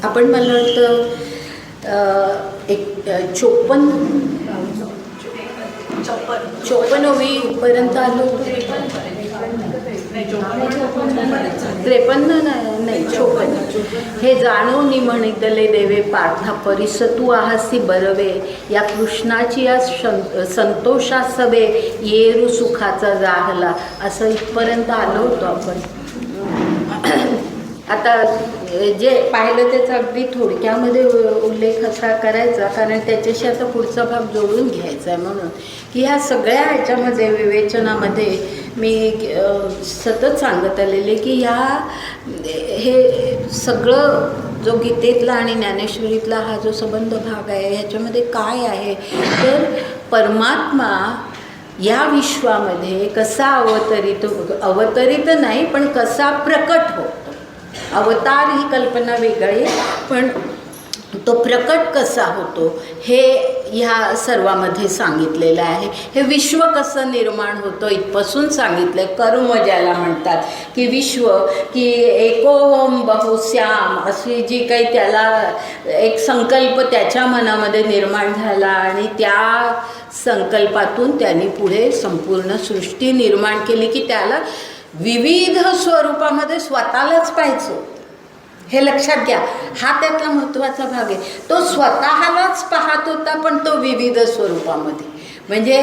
आपण मला वाटतं एक 54 पर्यंत आलो होतो. 53 नाही 54. हे जाणून म्हणितले देवे पार्था परिस तू आहासी बरवे, या कृष्णाची या संतोषा सवे येरू सुखाचा जाहला, असं इथपर्यंत आलो होतो आपण. आता जे पाहिलं त्याचा अगदी थोडक्यामध्ये उल्लेख असा करायचा, कारण त्याच्याशी आता पुढचा भाग जोडून घ्यायचा आहे. म्हणून की ह्या सगळ्या ह्याच्यामध्ये विवेचनामध्ये मी सतत सांगत आलेले की हे सगळं जो गीतेतला आणि ज्ञानेश्वरीतला हा जो संबंध भाग आहे, ह्याच्यामध्ये काय आहे तर परमात्मा या विश्वामध्ये कसा अवतरित नाही पण कसा प्रकट होतो. अवतार ही कल्पना वेगळी, पण तो प्रकट कसा होतो हे ह्या सर्वामध्ये सांगितलेलं आहे. हे विश्व कसं निर्माण होतं इथपासून सांगितलं आहे. कर्म ज्याला म्हणतात की विश्व, की एकोम बहुश्याम अशी जी काही त्याला एक संकल्प त्याच्या मनामध्ये निर्माण झाला आणि त्या संकल्पातून त्यांनी पुढे संपूर्ण सृष्टी निर्माण केली की त्याला विविध स्वरूपामध्ये स्वतःलाच पाहायचं. हे लक्षात घ्या, हा त्यातला महत्त्वाचा भाग आहे. तो स्वतःलाच पाहत होता पण तो विविध स्वरूपामध्ये. म्हणजे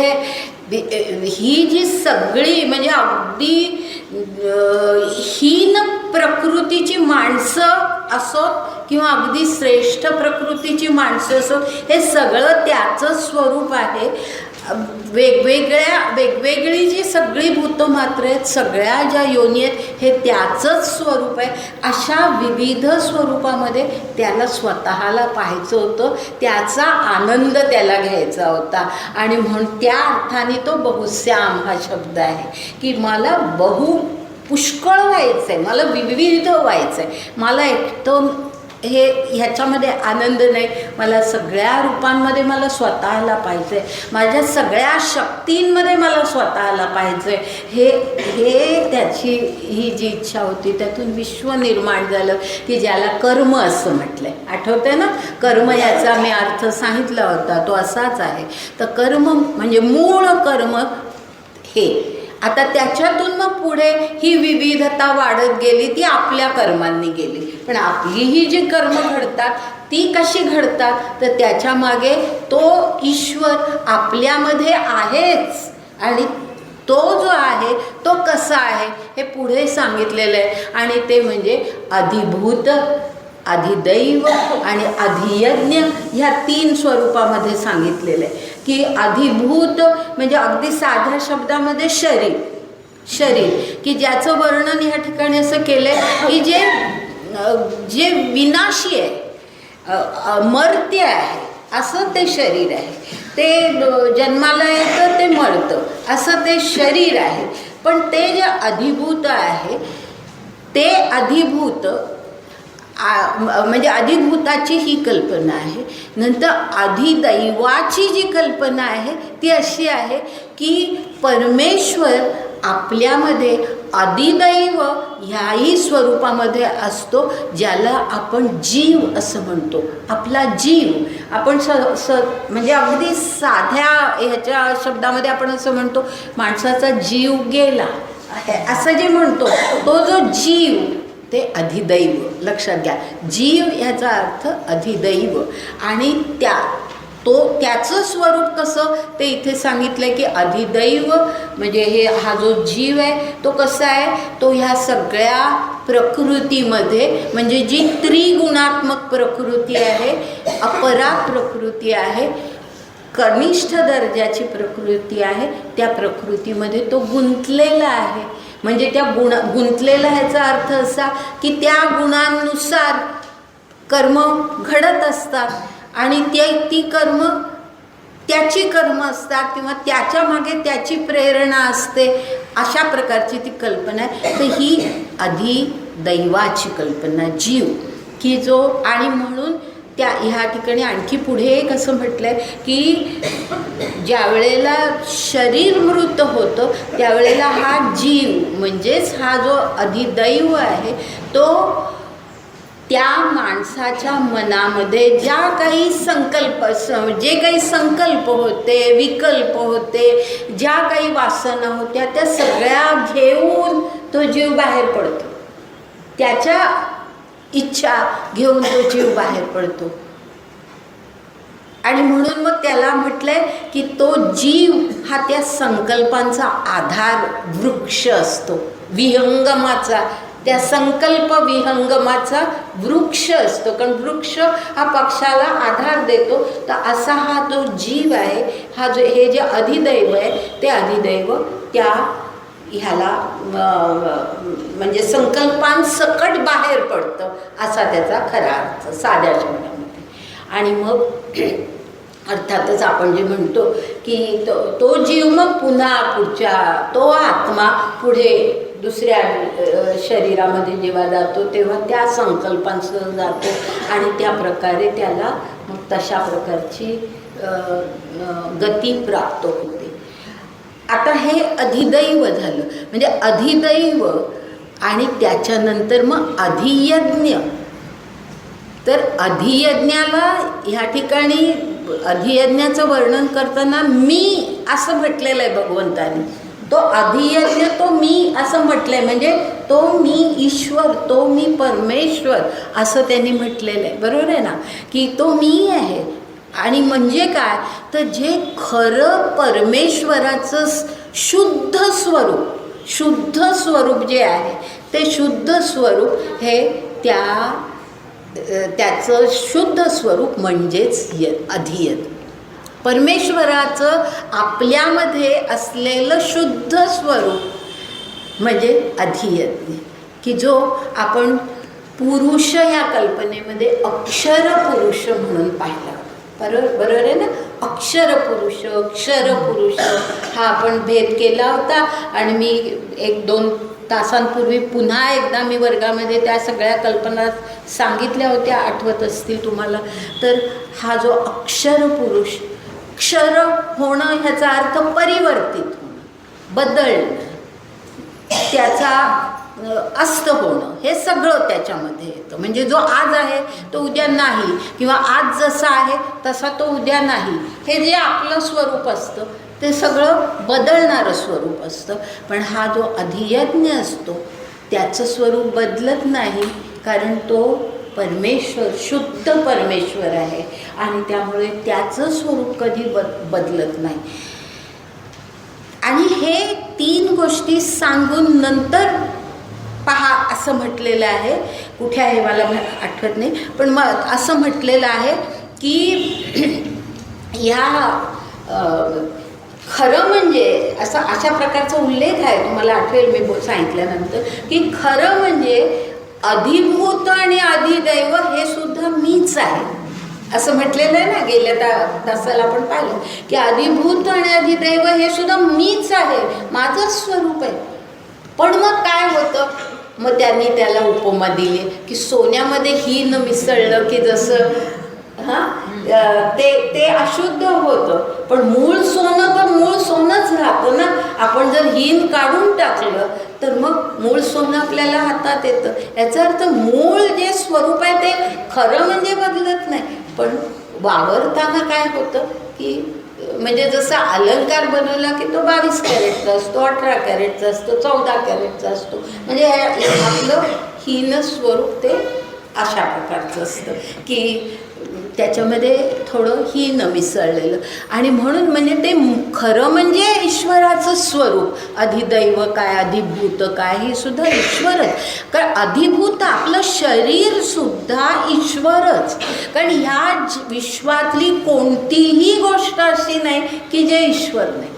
ही जी सगळी म्हणजे अगदी हीन प्रकृतीची माणसं असोत किंवा अगदी श्रेष्ठ प्रकृतीची माणसं असोत, हे सगळं त्याचं स्वरूप आहे. वेगवेगळी जी सगळी भूतमात्र आहेत, सगळ्या ज्या योनी आहेत, हे त्याचंच स्वरूप आहे. अशा विविध स्वरूपामध्ये त्याला स्वतःला पाहायचं होतं, त्याचा आनंद त्याला घ्यायचा होता. आणि म्हणून त्या अर्थाने तो बहुश्याम हा शब्द आहे की मला पुष्कळ व्हायचं आहे, मला विविध व्हायचं आहे. मला एकटं ह्याच्यामध्ये आनंद नाही, मला सगळ्या रूपांमध्ये मला स्वतःला पाहायचं आहे, माझ्या सगळ्या शक्तींमध्ये मला स्वतःला पाहायचं आहे. हे त्याची ही जी इच्छा होती, त्यातून विश्व निर्माण झालं की ज्याला कर्म असं म्हटलं आहे. आठवतंय ना, कर्म याचा मी अर्थ सांगितला होता, तो असाच आहे. तर कर्म म्हणजे मूळ कर्म हे. आता त्याच्यातून मग पुढे ही विविधता वाढत गेली, ती आपल्या कर्मांनी गेली. पण आपली ही जी कर्म घडतात ती कशी घडतात तर त्याच्या मागे तो ईश्वर आपल्यामध्ये आहेच. आणि तो जो आहे तो कसा आहे हे पुढे सांगितलेलं आहे. आणि ते म्हणजे अधिभूत, अधिदैव आणि अधियज्ञ ह्या 3 स्वरूपामध्ये सांगितलेलं आहे. की अधिभूत म्हणजे अगदी साध्या शब्दामध्ये शरीर की ज्याचं वर्णन ह्या ठिकाणी असं केलं आहे की जे विनाशी आहे, मर्त्य आहे, असं ते शरीर आहे. ते जन्माला येतं, ते मरतं, असं ते शरीर आहे. पण ते जे अधिभूत आहे ते अधिभूत म्हणजे अधिभूताची ही कल्पना आहे. नंतर अधिदैवाची जी कल्पना आहे ती अशी आहे की परमेश्वर आपल्यामध्ये अधिदैव ह्याही स्वरूपामध्ये असतो, ज्याला आपण जीव असं म्हणतो. आपला जीव आपण म्हणजे अगदी साध्या ह्याच्या शब्दामध्ये आपण असं म्हणतो माणसाचा जीव गेला असं जे म्हणतो, तो जो जीव ते अधिदैव. लक्षात घ्या, जीव ह्याचा अर्थ अधिदैव. आणि त्याचं स्वरूप कसं ते इथे सांगितलं की अधिदैव म्हणजे हा जो जीव आहे तो कसा आहे, तो ह्या सगळ्या प्रकृतीमध्ये म्हणजे जी त्रिगुणात्मक प्रकृती आहे, अपरा प्रकृती आहे, कनिष्ठ दर्जाची प्रकृती आहे, त्या प्रकृतीमध्ये तो गुंतलेला आहे. म्हणजे त्या गुंतलेला ह्याचा अर्थ असा की त्या गुणांनुसार कर्म घडत असतात आणि ती कर्म त्याची कर्म असतात किंवा त्याच्या मागे त्याची प्रेरणा असते, अशा प्रकारची ती कल्पना आहे. तर ही अधिदैवाची कल्पना, जीव की जो, आणि म्हणून ह्या ठिकाणी आणखी पुढे एक असं म्हटलं आहे की ज्या वेळेला शरीर मृत होतं त्यावेळेला हा जीव म्हणजेच हा जो अधिदैव आहे तो त्या माणसाच्या मनामध्ये ज्या काही जे काही संकल्प होते, विकल्प होते, ज्या काही वासना होत्या त्या सगळ्या घेऊन तो जीव बाहेर पडतो. त्याच्या इच्छा घेऊन तो जीव बाहेर पडतो. आणि म्हणून मग त्याला म्हटलंय की तो जीव हा त्या संकल्पांचा आधार वृक्ष असतो, विहंगमाचा, त्या संकल्प विहंगमाचा वृक्ष असतो. कारण वृक्ष हा पक्षाला आधार देतो. तर असा हा जो जीव आहे, हा जो हे जे अधिदैव आहे ते अधिदैव त्या ह्याला म्हणजे संकल्पांसकट बाहेर पडतं असा त्याचा खरा अर्थ साध्या शब्दामध्ये. आणि मग अर्थातच आपण जे म्हणतो की तो जीव मग पुन्हा पुढच्या, तो आत्मा पुढे दुसऱ्या शरीरामध्ये जेव्हा जातो तेव्हा त्या संकल्पांसह जातो आणि त्या प्रकारे त्याला मग तशा प्रकारची गती प्राप्त होते. आता हे अधिदैव झालं. म्हणजे अधिदैव आणि त्याच्यानंतर मग अधियज्ञ. तर अधियज्ञाला ह्या ठिकाणी अधियज्ञाचं वर्णन करताना मी असं म्हटलेलं आहे भगवंतानी. तो अधियज्ञ तो मी असं म्हटलंय, म्हणजे तो मी ईश्वर, तो मी परमेश्वर असं त्यांनी म्हटलेलं आहे. बरोबर आहे ना, की तो मी आहे. आणि म्हणजे काय, तर जे खरं परमेश्वराचं शुद्ध स्वरूप जे आहे ते शुद्ध स्वरूप हे त्याचं शुद्ध स्वरूप म्हणजेच अधियज्ञ. परमेश्वराचं आपल्यामध्ये असलेलं शुद्ध स्वरूप म्हणजे अधियज्ञ, की जो आपण पुरुष या कल्पनेमध्ये अक्षर पुरुष म्हणून पाहिला. बरोबर आहे ना, अक्षर पुरुष, क्षर पुरुष हा आपण भेद केला होता. आणि मी 1-2 तासांपूर्वी पुन्हा एकदा मी वर्गामध्ये त्या सगळ्या कल्पना सांगितल्या होत्या, आठवत असतील तुम्हाला. तर हा जो अक्षर पुरुष, क्षर होणं ह्याचा अर्थ परिवर्तित होणं, बदलणं, त्याचा अस्त होणं, हे सगळं त्याच्यामध्ये येतं. म्हणजे जो आज आहे तो उद्या नाही, किंवा आज जसा आहे तसा तो उद्या नाही, हे जे आपलं स्वरूप असतं ते सगळं बदलणारं स्वरूप असतं. पण हा जो अधियज्ञ असतो त्याचं स्वरूप बदलत नाही, कारण तो परमेश्वर, शुद्ध परमेश्वर आहे आणि त्यामुळे त्याचं स्वरूप कधी बदलत नाही. आणि हे 3 गोष्टी सांगून नंतर पहा असं म्हटलेलं आहे. कुठे आहे मला आठवत नाही, पण मग असं म्हटलेलं आहे की खरं म्हणजे अशा प्रकारचा उल्लेख आहे, तुम्हाला आठवेल मी सांगितल्यानंतर, की खरं म्हणजे अधिभूत आणि अधिदैव हे सुद्धा मीच आहे असं म्हटलेलं आहे ना. गेल्या तासाला आपण पाहिलं की अधिभूत आणि अधिदैव हे सुद्धा मीच आहे, माझंच स्वरूप आहे. पण मग काय होतं, मग त्यांनी त्याला उपमा दिली की सोन्यामध्ये हीन मिसळलं की जसं ते अशुद्ध होतं, पण मूळ सोनं तर मूळ सोनंच राहतं ना. आपण जर हीन काढून टाकलं तर मग मूळ सोनं आपल्याला हातात येतं. याचा अर्थ मूळ जे स्वरूप आहे ते खरं म्हणजे बदलत नाही, पण वावरताना काय होतं की म्हणजे जसा अलंकार बनवला की तो 22 कॅरेटचा असतो, 18 कॅरेटचा असतो, 14 कॅरेटचा असतो. म्हणजे आपलं हीन स्वरूप ते अशा प्रकारचं असतं की त्याच्यामध्ये थोडं हीन मिसळलेलं. आणि म्हणून म्हणजे ते खरं म्हणजे ईश्वराचं स्वरूप. अधिदैव काय, अधिभूत काय, हे सुद्धा ईश्वरच. कारण अधिभूत आपलं शरीरसुद्धा ईश्वरच. कारण ह्या विश्वातली कोणतीही गोष्ट अशी नाही की जे ईश्वर नाही.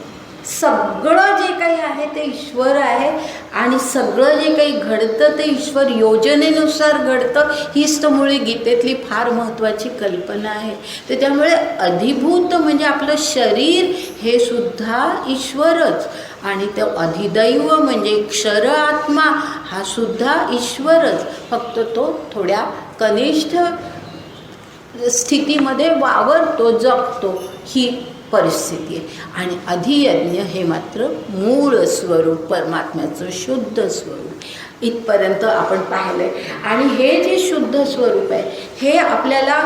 सगळं जे काही आहे ते ईश्वर आहे आणि सगळं जे काही घडतं ते ईश्वर योजनेनुसार घडतं. हीच तर मुळे गीतेतली फार महत्त्वाची कल्पना आहे. तर त्यामुळे अधिभूत म्हणजे आपलं शरीर हे सुद्धा ईश्वरच आणि तो अधिदैव म्हणजे क्षर आत्मा हा सुद्धा ईश्वरच. फक्त तो थोड्या कनिष्ठ स्थितीमध्ये वावरतो, जगतो, ही परिस्थिती आहे. आणि अधियज्ञ हे मात्र मूळ स्वरूप परमात्म्याचं शुद्ध स्वरूप इथपर्यंत आपण पाहिलं आहे. आणि हे जे शुद्ध स्वरूप आहे हे आपल्याला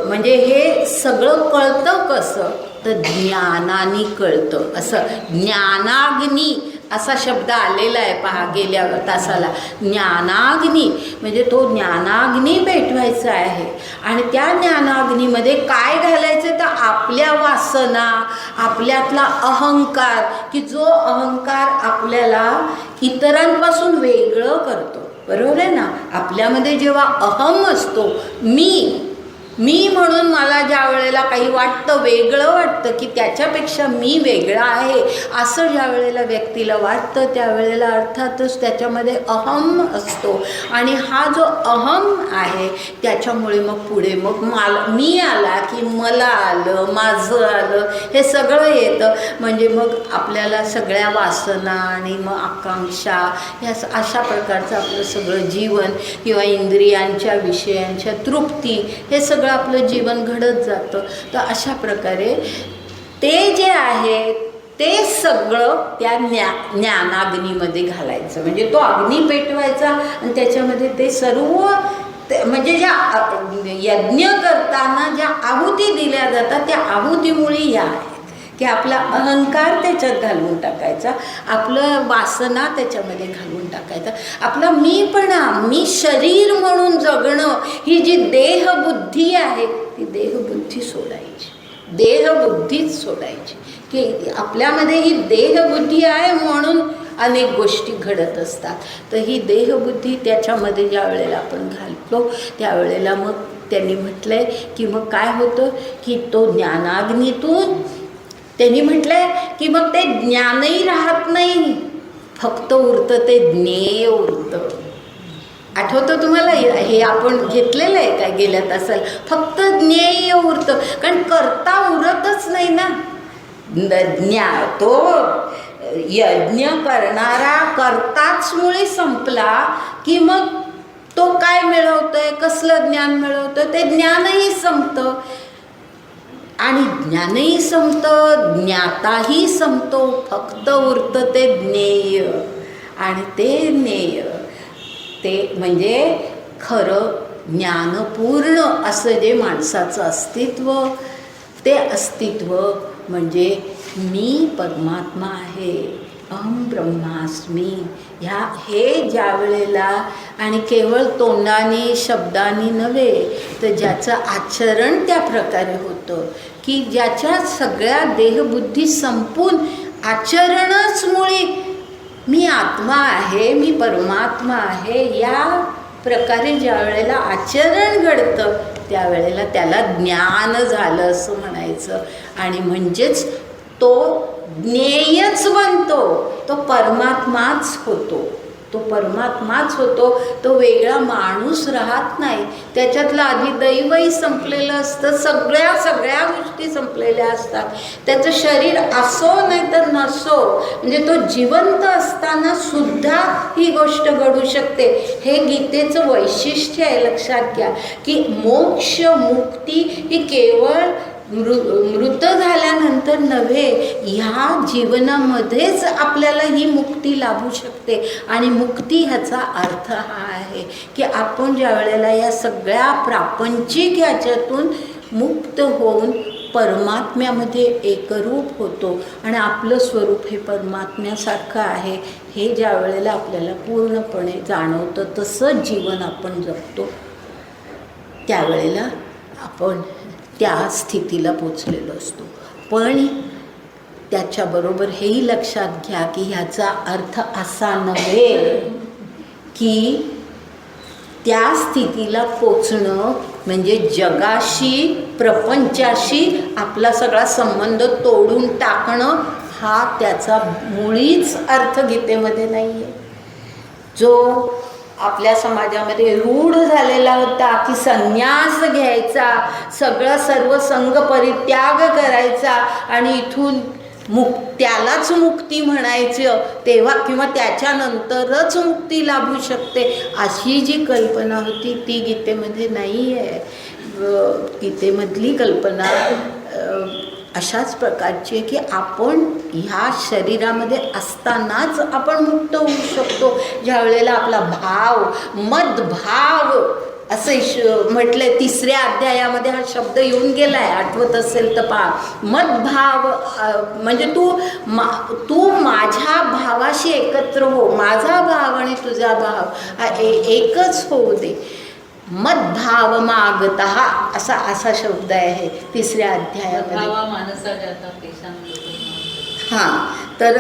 म्हणजे हे सगळं कळतं कसं तर ज्ञानाने कळतं. असं ज्ञानाग्नी असा शब्द आलेला आहे पहा गेल्या तासाला. ज्ञानाग्नी म्हणजे तो ज्ञानाग्नी पेटवायचा आहे आणि त्या ज्ञानाग्नीमध्ये काय घालायचं तर आपल्या वासना, आपल्यातला अहंकार, की जो अहंकार आपल्याला इतरांपासून वेगळं करतो. बरोबर आहे ना. आपल्यामध्ये जेव्हा अहम असतो, मी म्हणून मला ज्या वेळेला काही वाटतं, वेगळं वाटतं, की त्याच्यापेक्षा मी वेगळा आहे असं ज्या वेळेला व्यक्तीला वाटतं त्यावेळेला अर्थातच त्याच्यामध्ये अहम असतो. आणि हा जो अहम आहे त्याच्यामुळे मग पुढे मग मी आला की मला आलं, माझं आलं, हे सगळं येतं. म्हणजे मग आपल्याला सगळ्या वासना आणि मग आकांक्षा ह्या अशा प्रकारचं आपलं सगळं जीवन किंवा इंद्रियांच्या विषयांच्या तृप्ती हे सगळं आपलं जीवन घडत जातं. तर अशा प्रकारे ते जे आहे ते सगळं त्या ज्ञानाग्नीमध्ये घालायचं. म्हणजे तो अग्नी पेटवायचा आणि त्याच्यामध्ये ते सर्व म्हणजे ज्या यज्ञ करताना ज्या आहुती दिल्या जातात त्या आहुतीमुळे या आहेत की आपला अहंकार त्याच्यात घालून टाकायचा, आपलं वासना त्याच्यामध्ये घालून टाकायचा, आपला मीपणा, मी शरीर म्हणून जगणं, ही जी देहबुद्धी आहे ती देहबुद्धी सोडायची, देहबुद्धीच सोडायची. की आपल्यामध्ये ही देहबुद्धी आहे म्हणून अनेक गोष्टी घडत असतात. तर ही देहबुद्धी त्याच्यामध्ये ज्या वेळेला आपण घालतो त्यावेळेला मग त्यांनी म्हटलं आहे की मग काय होतं की तो ज्ञानाग्नीतून त्यांनी म्हटलंय की मग ते ज्ञानही राहत नाही, फक्त उरतं ते ज्ञेय उरतं. आठवतं तुम्हाला हे आपण घेतलेलं आहे काय गेल्या तासाला. फक्त ज्ञेय उरतं कारण करता उरतच नाही ना. तो यज्ञ करणारा करताच मुळे संपला की मग तो काय मिळवतोय, कसलं ज्ञान मिळवतं, ते ज्ञानही संपतं. आणि ज्ञानही संपतं, ज्ञाताही संपतो, फक्त उरतं ते ज्ञेय. आणि ते ज्ञेय ते म्हणजे खरं ज्ञानपूर्ण असं जे माणसाचं अस्तित्व, ते अस्तित्व म्हणजे मी परमात्मा आहे, अहम ब्रह्मास्मी. हे ज्या वेळेला आणि केवळ तोंडाने शब्दाने नव्हे तर ज्याचं आचरण त्या प्रकारे होतं की ज्याच्या सगळ्या देहबुद्धी संपून आचरणच मुळे मी आत्मा आहे, मी परमात्मा आहे या प्रकारे ज्या वेळेला आचरण घडतं त्यावेळेला त्याला ज्ञान झालं असं म्हणायचं. आणि म्हणजेच तो ज्ञेयच बनतो, तो परमात्माच होतो, तो परमात्माच होतो. तो वेगळा माणूस राहत नाही, त्याच्यातलं अधिदैवही संपलेलं असतं, सगळ्या गोष्टी संपलेल्या असतात. त्याचं शरीर असो नाही तर नसो, म्हणजे तो जिवंत असताना सुद्धा ही गोष्ट घडू शकते. हे गीतेचं वैशिष्ट्य आहे. लक्षात घ्या की मोक्ष मुक्ती ही केवळ मृत झाल्यानंतर नव्हे, ह्या जीवनामध्येच आपल्याला ही मुक्ती लाभू शकते. आणि मुक्ती ह्याचा अर्थ हा आहे की आपण ज्या वेळेला या सगळ्या प्रापंचिक ह्याच्यातून मुक्त होऊन परमात्म्यामध्ये एकरूप होतो आणि आपलं स्वरूप हे परमात्म्यासारखं आहे हे ज्या वेळेला आपल्याला पूर्णपणे जाणवतं, तसं जीवन आपण जगतो, त्यावेळेला आपण त्या स्थितीला पोचलेलो असतो. पण त्याच्याबरोबर हेही लक्षात घ्या की ह्याचा अर्थ असा नव्हे की त्या स्थितीला पोचणं म्हणजे जगाशी, प्रपंचाशी आपला सगळा संबंध तोडून टाकणं, हा त्याचा मुळीच अर्थ गीतेमध्ये नाही आहे. जो आपल्या समाजामध्ये रूढ झालेला होता की संन्यास घ्यायचा, सगळं सर्व संग परित्याग करायचा आणि इथून त्यालाच मुक्ती म्हणायचं, तेव्हा किंवा त्याच्यानंतरच मुक्ती लाभू शकते, अशी जी कल्पना होती ती गीतेमध्ये नाही आहे. गीतेमधली कल्पना अशाच प्रकारची आहे की आपण ह्या शरीरामध्ये असतानाच आपण मुक्त होऊ शकतो. ज्या वेळेला आपला भाव, मदभाव असं म्हटलंय 3ऱ्या अध्यायामध्ये हा शब्द येऊन गेलाय, आठवत असेल तर पहा. मदभाव म्हणजे तू माझ्या भावाशी एकत्र हो, माझा भाव आणि तुझा भाव हा एकच होऊ दे. मदभाव मागतः असा शब्द आहे 3ऱ्या अध्यायामध्ये. हां, तर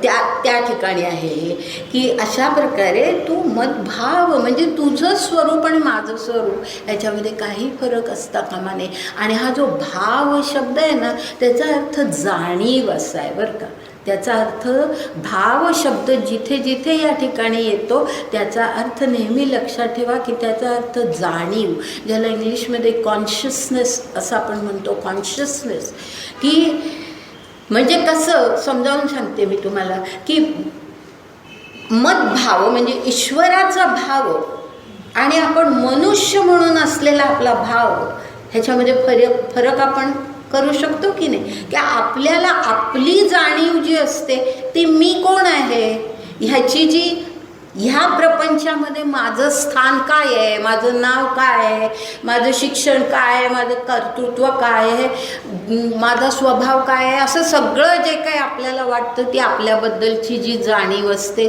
त्या ठिकाणी आहे की अशा प्रकारे तू मदभाव म्हणजे तुझं स्वरूप आणि माझं स्वरूप याच्यामध्ये काही फरक असता कामा नये. आणि हा जो भाव शब्द आहे ना, त्याचा अर्थ जाणीव असा आहे बरं का. त्याचा अर्थ भाव शब्द जिथे जिथे या ठिकाणी येतो त्याचा अर्थ नेहमी लक्षात ठेवा की त्याचा अर्थ जाणीव, ज्याला इंग्लिशमध्ये कॉन्शियसनेस असं आपण म्हणतो. कॉन्शियसनेस की म्हणजे कसं समजावून सांगते मी तुम्हाला की मदभाव म्हणजे ईश्वराचा भाव आणि आपण मनुष्य म्हणून असलेला आपला भाव, ह्याच्यामध्ये फरक आपण करू शकतो की नाही. की आपल्याला आपली जाणीव जी असते ती मी कोण आहे, ह्या प्रपंचामध्ये माझं स्थान काय आहे, माझं नाव काय आहे, माझं शिक्षण काय आहे, माझं कर्तृत्व काय आहे, माझा स्वभाव काय आहे, असं सगळं जे काही आपल्याला वाटतं ती आपल्याबद्दलची जी जाणीव असते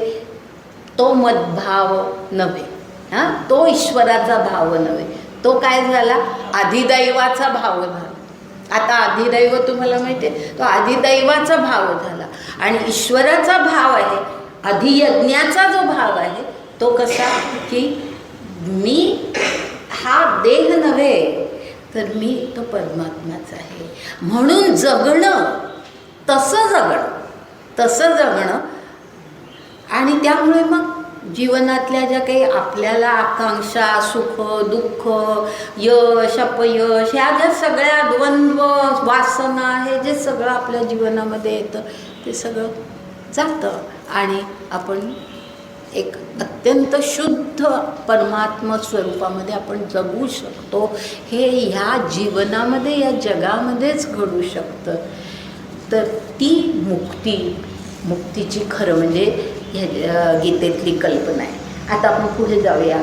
तो मदभाव नव्हे. हां, तो ईश्वराचा भाव नव्हे. तो काय झाला, अधिदैवाचा भाव झाला. आता अधिदैव तुम्हाला माहिती आहे, तो अधिदैवाचा भाव झाला. आणि ईश्वराचा भाव आहे, अधियज्ञाचा जो भाव आहे तो कसा की मी हा देह नव्हे तर मी तो परमात्माच आहे. म्हणून जगणं तसं जगणं आणि त्यामुळे मग जीवनातल्या ज्या काही आपल्याला आकांक्षा, सुख दुःख, यश अपयश, ह्या ज्या सगळ्या द्वंद्व वासना आहे, जे सगळं आपल्या जीवनामध्ये येतं ते सगळं जातं आणि आपण एक अत्यंत शुद्ध परमात्मा स्वरूपामध्ये आपण जगू शकतो. हे ह्या जीवनामध्ये, या जगामध्येच घडू शकतं. तर ती मुक्तीची खरं म्हणजे ह्या गीतेतली कल्पना आहे. आता आपण पुढे जाऊया.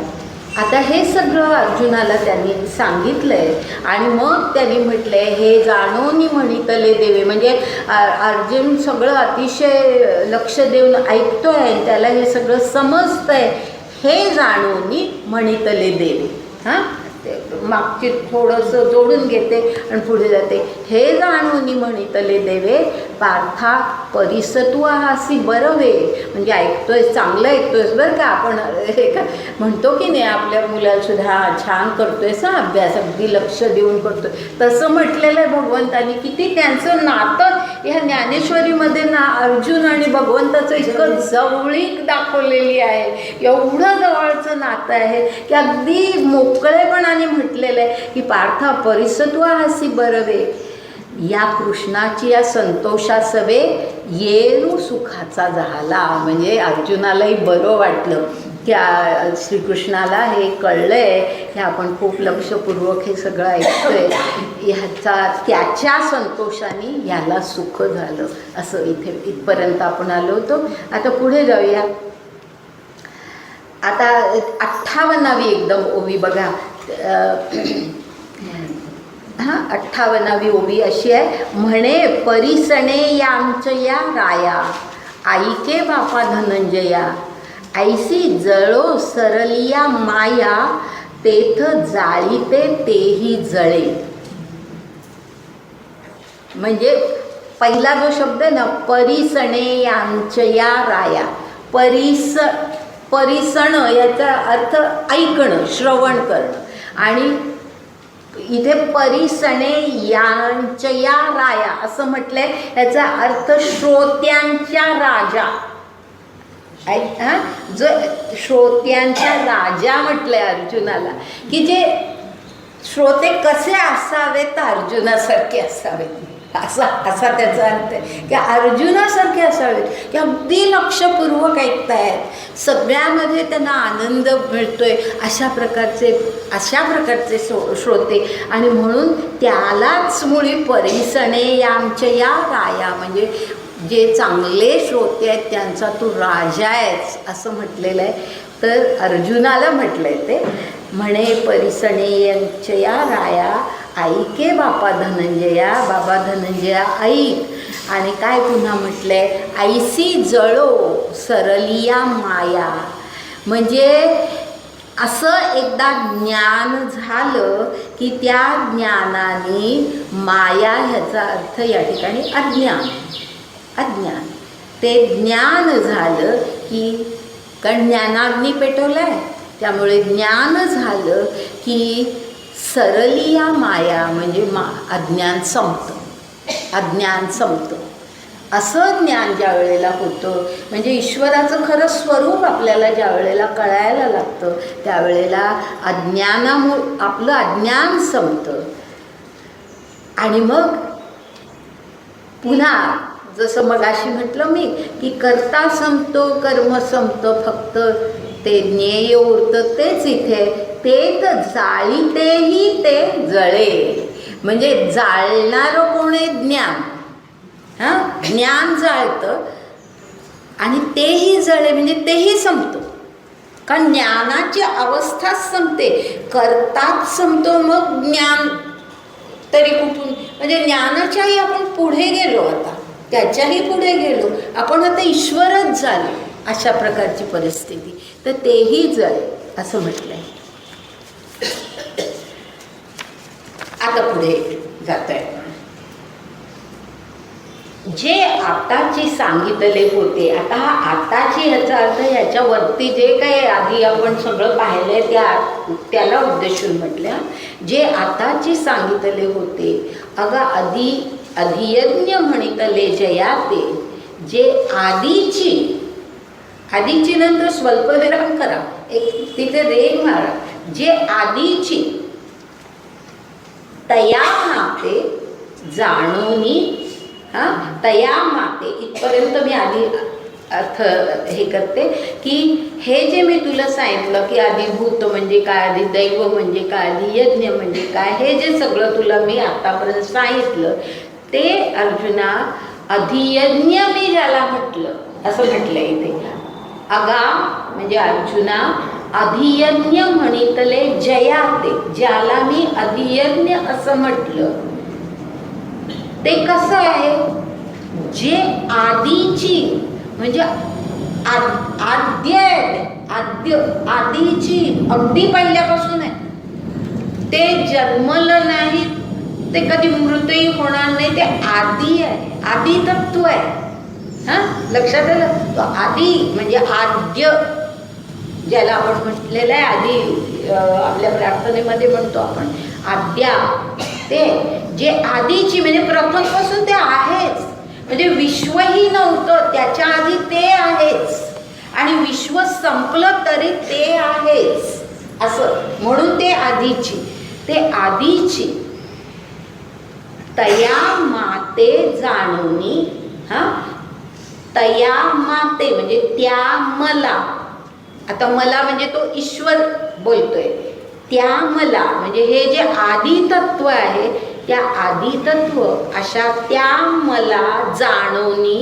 आता हे सगळं अर्जुनाला त्यांनी सांगितलं आहे आणि मग त्यांनी म्हटलं आहे हे जाणून म्हणितले देवे. म्हणजे अर्जुन सगळं अतिशय लक्ष देऊन ऐकतो आहे, त्याला हे सगळं समजतं आहे. हे जाणून म्हणितले देवे. हां, मागची थोडंसं जोडून घेते आणि पुढे जाते. हे जाणून म्हणितले देवे पार्था परिसत्वासी बरवे. म्हणजे ऐकतोय, चांगलं ऐकतोयस बरं का. आपण हे का म्हणतो की नाही आपल्या मुलाला सुद्धा छान करतोयस हा अभ्यास, अगदी लक्ष देऊन करतोय, तसं म्हटलेलं आहे भगवंतानी. किती त्यांचं नातं ह्या ज्ञानेश्वरीमध्ये ना अर्जुन आणि भगवंताचं इतकं जवळीक दाखवलेली आहे. एवढं जवळचं नातं आहे की अगदी मोकळेपणाने म्हटलेलं आहे की पार्था परिसत्वासी बरवे. या कृष्णाची या संतोषासवे येरू सुखाचा झाला. म्हणजे अर्जुनालाही बरं वाटलं की श्रीकृष्णाला हे कळलंय की आपण खूप लक्षपूर्वक हे सगळं ऐकतोय, त्याच्या संतोषाने याला सुख झालं. असं इथपर्यंत आपण आलो होतो. आता पुढे जाऊया. आता 58वी एकदम ओवी बघा. 58वी ओवी अशी आहे. म्हणे परिसणे यांचया राया आईके बापा धनंजया ऐसी जळो सरलिया माया तेथ जाळीते तेही जळे. म्हणजे पहिला जो शब्द आहे ना, परिसणे यांचया राया. परिसण याचा अर्थ ऐकणं, श्रवण करणं. आणि इथे परिसणे यांचया राया असं म्हटलंय. याचा अर्थ श्रोत्यांच्या राजा. जो श्रोत्यांच्या राजा म्हटलंय अर्जुनाला, की जे श्रोते कसे असावेत तर अर्जुनासारखे असावेत, असा त्याचा अर्थ आहे. की अर्जुनासारखे असावेत, की अगदी लक्षपूर्वक ऐकतायत, सगळ्यामध्ये त्यांना आनंद मिळतोय, अशा प्रकारचे श्रोते. आणि म्हणून त्यालाच मुळी परिसणे यांचया राया, म्हणजे जे चांगले श्रोते आहेत त्यांचा तू राजा आहेस असं म्हटलेलं आहे. तर अर्जुनाला म्हटलंय ते म्हणे परिसणे यांचया राया ऐके बापा धनंजया, बाबा धनंजया ऐक. आणि काय पुन्हा म्हटलंय, ऐसी जळो सरलिया माया. म्हणजे असं एकदा ज्ञान झालं की त्या ज्ञानाने माया ह्याचा अर्थ या ठिकाणी अज्ञान. ते ज्ञान झालं की, कारण ज्ञानाग्नी पेटवलाय त्यामुळे ज्ञान झालं की सरलिया माया, म्हणजे अज्ञान संपतं. असं ज्ञान ज्या वेळेला होतं, म्हणजे ईश्वराचं खरं स्वरूप आपल्याला ज्या वेळेला कळायला लागतं त्यावेळेला आपलं अज्ञान संपतं. आणि मग पुन्हा जसं मगाशी म्हटलं मी की कर्ता संपतो, कर्म संपतं, फक्त ते ज्ञेय उरतं तेच इथे. ते तर जाळीतेही ते जळे, म्हणजे जाळणारं कोण आहे, ज्ञान. ज्ञान जाळतं आणि तेही जळे, म्हणजे तेही संपतं. कारण ज्ञानाची अवस्थाच संपते, करताच संपतो, मग ज्ञान तरी कुठून, म्हणजे ज्ञानाच्याही आपण पुढे गेलो, आता त्याच्याही पुढे गेलो, आपण आता ईश्वरच झालो, अशा प्रकारची परिस्थिती. तर तेही जळे असं म्हटलंय. आता पुढे जात आहे. जे आताची सांगितले होते, आता हा आताची ह्याचा अर्थ ह्याच्यावरती जे काही आधी आपण सगळं पाहिलंय त्याला उद्देशून म्हटलं. जे आताची सांगितले होते अगा अधियज्ञ म्हणितले जयाते, जे आधीची नंतर स्वल्पविराम करा, एक तिथे रेग मारा. जे आधीची तया माते जाणोनी, तया माते इथपर्यंत मी आधी अर्थ हे करते की हे जे मी तुला सांगितलं की आदिभूत म्हणजे काय, आदिदैव म्हणजे काय, आदियज्ञ म्हणजे काय, हे जे सगळं तुला मी आतापर्यंत सांगितलं ते अर्जुना अधियज्ञ मी ज्याला म्हटलं असं म्हटलं इथे. अगा म्हणजे अर्जुना अधियज्ञ म्हणितले जयाते, ज्याला मी अधियज्ञ असं म्हटलं ते कसं आहे, जे आधीची म्हणजे आधीची अगदी पहिल्यापासून आहे, ते जन्मलं नाही, ते कधी मृतही होणार नाही, ते आधी आहे, आधी तत्व आहे. लक्षात आलं. तो आधी म्हणजे आद्य ज्याला आपण म्हटलेलं आहे, आधी आपल्या प्रार्थनेमध्ये म्हणतो आपण आद्या, ते जे आधीची म्हणजे प्रथमपासून ते आहेच. म्हणजे विश्वही नव्हतं त्याच्या आधी ते आहेच, आणि विश्व संपलं तरी ते आहेच, असं म्हणून ते आधीची तया माते जाणूनी. तया माते म्हणजे त्या मला, आता मला म्हणजे तो ईश्वर बोलतोय, त्या मला म्हणजे हे जे आदी तत्व आहे, त्या आदी तत्व अशा त्या मला जाणोनी,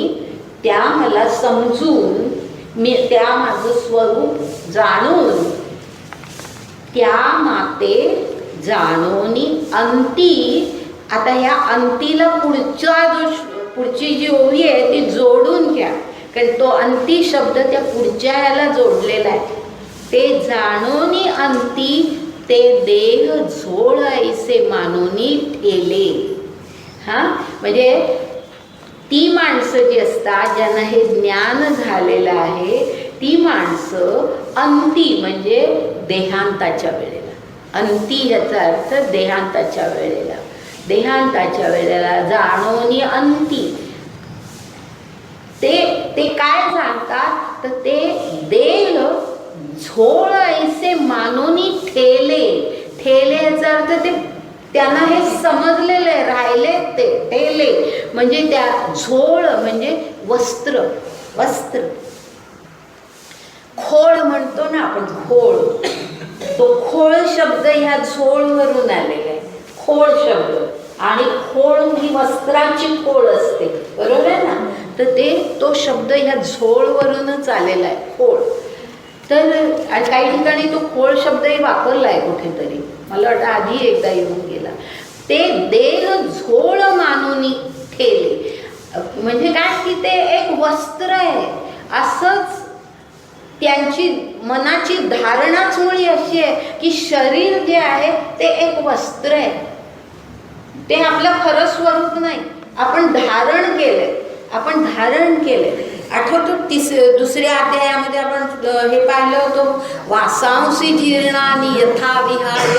त्या मला समजून, मी त्या माझं स्वरूप जाणून, त्या माते जाणोनी अंती. आता ह्या अंतीला पुढची जी ओवी आहे ती जोडून घ्या, कारण तो अंती शब्द त्या पुढच्या ह्याला जोडलेला आहे. ते जाणोनी अंती ते देह झोळ ऐसे मानोनी ठेले. म्हणजे ती माणसं जी असतात ज्यांना हे ज्ञान झालेलं आहे, ती माणसं अंती म्हणजे देहांताच्या वेळेला, अंती याचा अर्थ देहांताच्या वेळेला, देहांताच्या वेळेला जाणोनी अंती. ते काय सांगतात तर ते देह झोळ ऐसे मानोनी ठेले. ठेले याचा अर्थ ते त्यांना हे समजलेलं आहे, राहिले ते ठेले म्हणजे त्या झोळ म्हणजे वस्त्र. वस्त्र खोळ म्हणतो ना आपण, खोळ. तो खोळ शब्द ह्या झोळवरून आलेला आहे, खोळ शब्द. आणि खोळ ही वस्त्राची खोळ असते, बरोबर आहे ना. तर तो शब्द ह्या झोळवरूनच आलेला आहे, खोळ. तर काही ठिकाणी तो खोळ शब्दही वापरला आहे कुठेतरी, मला वाटतं आधी एकदा येऊन गेला. ते देह झोळ मानून ठेले म्हणजे काय की ते एक वस्त्र आहे. असंच त्यांची मनाची धारणाच मुळी अशी आहे की शरीर जे आहे ते एक वस्त्र आहे, ते आपलं खरं स्वरूप नाही. आपण धारण केलंय, आपण धारण केलंय. आठवतो दुसऱ्या अध्यायामध्ये आपण हे पाहिलं होतं, वासांसी जीर्णानी यथा विहाय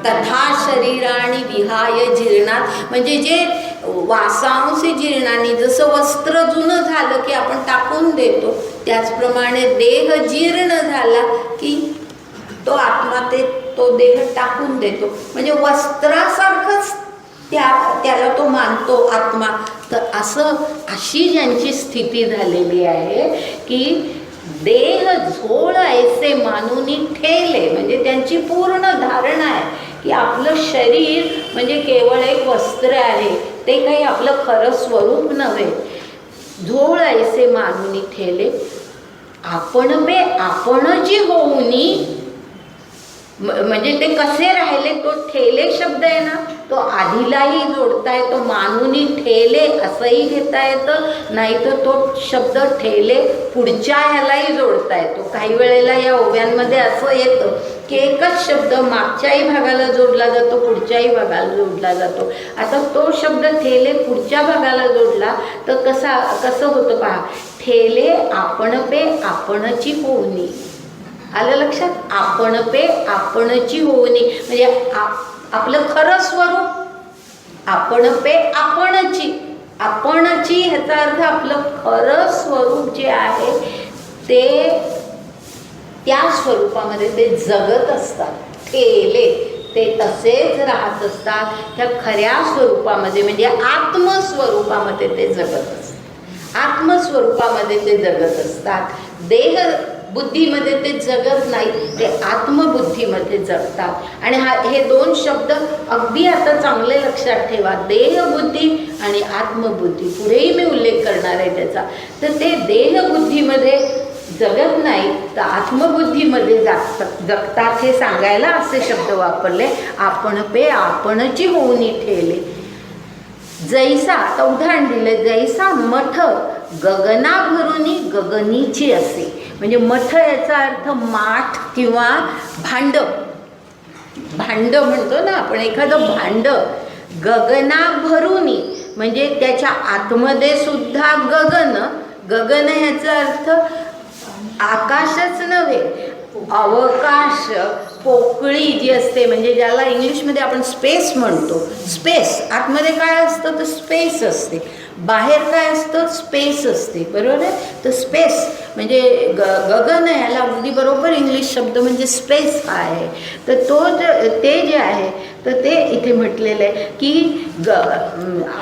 तथा शरीराणी विहाय जीर्णात. म्हणजे जे वासांसी जीर्णानी, जसं वस्त्र जुनं झालं की आपण टाकून देतो, त्याचप्रमाणे देह जीर्ण झाला की तो आत्मा तो देह टाकून देतो. म्हणजे वस्त्रासारखंच त्याला तो मानतो आत्मा. तर अशी ज्यांची स्थिती झालेली आहे की देह झोळ ऐसे मानूनी ठेले, म्हणजे त्यांची पूर्ण धारणा आहे की आपलं शरीर म्हणजे केवळ एक वस्त्र आहे, ते काही आपलं खरं स्वरूप नव्हे. झोळ ऐसे मानूनी ठेले आपण बे आपणची होऊनी. म्हणजे ते कसे राहिले, तो ठेले शब्द आहे ना, तो आधीलाही जोडता येतो, मानूनी ठेले असंही घेता येतं, नाही तर तो शब्द ठेले पुढच्या ह्यालाही जोडता येतो. काही वेळेला या ओव्यांमध्ये असं येतं की एकच शब्द मागच्याही भागाला जोडला जातो, पुढच्याही भागाला जोडला जातो. आता तो शब्द ठेले पुढच्या भागाला जोडला तर कसं होतं पहा, ठेले आपण पे आपणची होऊनी. आलं लक्षात? आपण पे आपणची होऊनी म्हणजे आपलं खरं स्वरूप. आपण पे आपणची, आपणची ह्याचा अर्थ आपलं खरं स्वरूप जे आहे ते त्या स्वरूपामध्ये ते जगत असतात. ठेले ते तसेच राहत असतात त्या खऱ्या स्वरूपामध्ये, म्हणजे आत्मस्वरूपामध्ये ते जगत असतात. आत्मस्वरूपामध्ये ते जगत असतात. देह बुद्धीमध्ये ते जगत नाही, ते आत्मबुद्धीमध्ये जगतात. आणि हे दोन शब्द अगदी आता चांगले लक्षात ठेवा, देहबुद्धी आणि आत्मबुद्धी. पुढेही मी उल्लेख करणार आहे त्याचा. तर ते देहबुद्धीमध्ये जगत नाही तर आत्मबुद्धीमध्ये जगतात हे सांगायला असे शब्द वापरले. आपण पे आपणची होऊनी ठेले. जैसा, आता उदाहरण दिलं, जैसा मठ गगना भरुनी गगनीची असे. म्हणजे मठ याचा अर्थ माठ किंवा भांड. भांड म्हणतो ना आपण, एखादं भांड गगना भरुनी म्हणजे त्याच्या आतमध्ये सुद्धा गगन. गगन ह्याचा अर्थ आकाशच नव्हे, अवकाश, पोकळी जी असते, म्हणजे ज्याला इंग्लिशमध्ये आपण स्पेस म्हणतो. स्पेस आतमध्ये काय असतं तर स्पेस असते, बाहेर काय असतं स्पेस असते, बरोबर आहे. तर स्पेस म्हणजे गगन याला अगदी बरोबर इंग्लिश शब्द म्हणजे स्पेस हा आहे. तर ते जे आहे तर ते इथे म्हटलेलं आहे की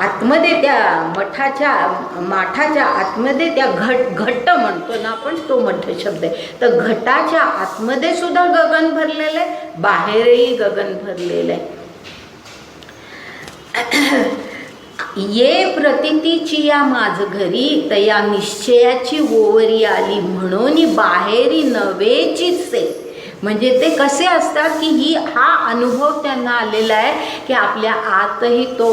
आतमध्ये त्या माठाच्या आतमध्ये त्या घट म्हणतो ना आपण, तो मठ शब्द आहे. तर घटाच्या आतमध्ये सुद्धा गगन भरलेलं आहे, बाहेरही गगन भरलेलं आहे. ये प्रतितीची या माझ घरी तया निश्चयाची ओवरी आली म्हणून बाहेरी नवेचीच से. म्हणजे ते कसे असतात की हा अनुभव त्यांना आलेला आहे की आपल्या आतही तो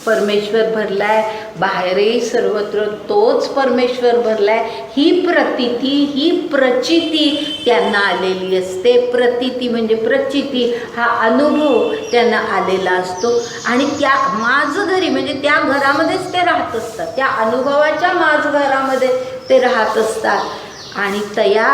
परमेश्वर भरलाय, बाहेरही सर्वत्र तोच परमेश्वर भरलाय. ही प्रतीती, ही प्रचिती त्यांना आलेली असते. प्रतीती म्हणजे प्रचिती, हा अनुभव त्यांना आलेला असतो. आणि त्या माझ घरी म्हणजे त्या घरामध्येच ते राहत असतात, त्या अनुभवाच्या माझ घरामध्ये ते राहत असतात. आणि तया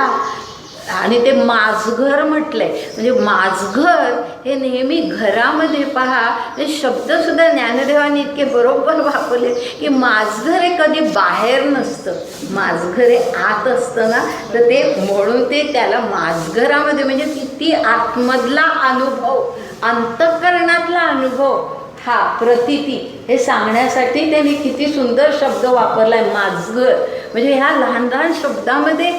आणि ते माझघर म्हटलंय, म्हणजे माझघर हे नेहमी घरामध्ये पहा, हे शब्दसुद्धा ज्ञानदेवाने इतके बरोबर वापरले की माझघर हे कधी बाहेर नसतं, माझघर हे आत असतं ना, तर ते म्हणून ते त्याला माझघरामध्ये म्हणजे किती आतमधला अनुभव, अंतःकरणातला अनुभव, हा प्रतीती हे सांगण्यासाठी त्यांनी किती सुंदर शब्द वापरला आहे माझघर. म्हणजे ह्या लहान लहान शब्दामध्ये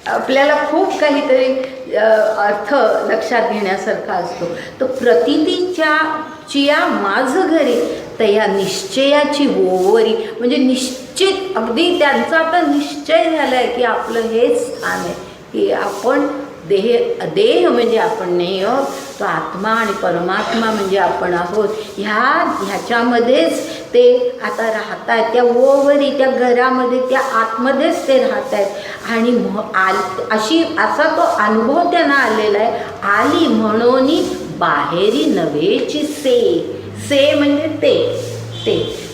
आपल्याला खूप काहीतरी अर्थ लक्षात घेण्यासारखा असतो. तर प्रतीतीच्या चिया माझ घरी तया निश्चयाची ओवरी, म्हणजे निश्चित अगदी त्यांचा आता निश्चय झाला आहे की आपलं हेच स्थान आहे, की आपण देह म्हणजे आपण नाही आहोत, तो आत्मा आणि परमात्मा म्हणजे आपण आहोत. ह्याच्यामध्येच ते आता राहत आहेत, त्या ओवरी, त्या घरामध्ये, त्या आतमध्येच ते राहत आहेत. आणि असा तो अनुभव त्यांना आलेला आहे. आली म्हणून बाहेरी नव्हेची से म्हणजे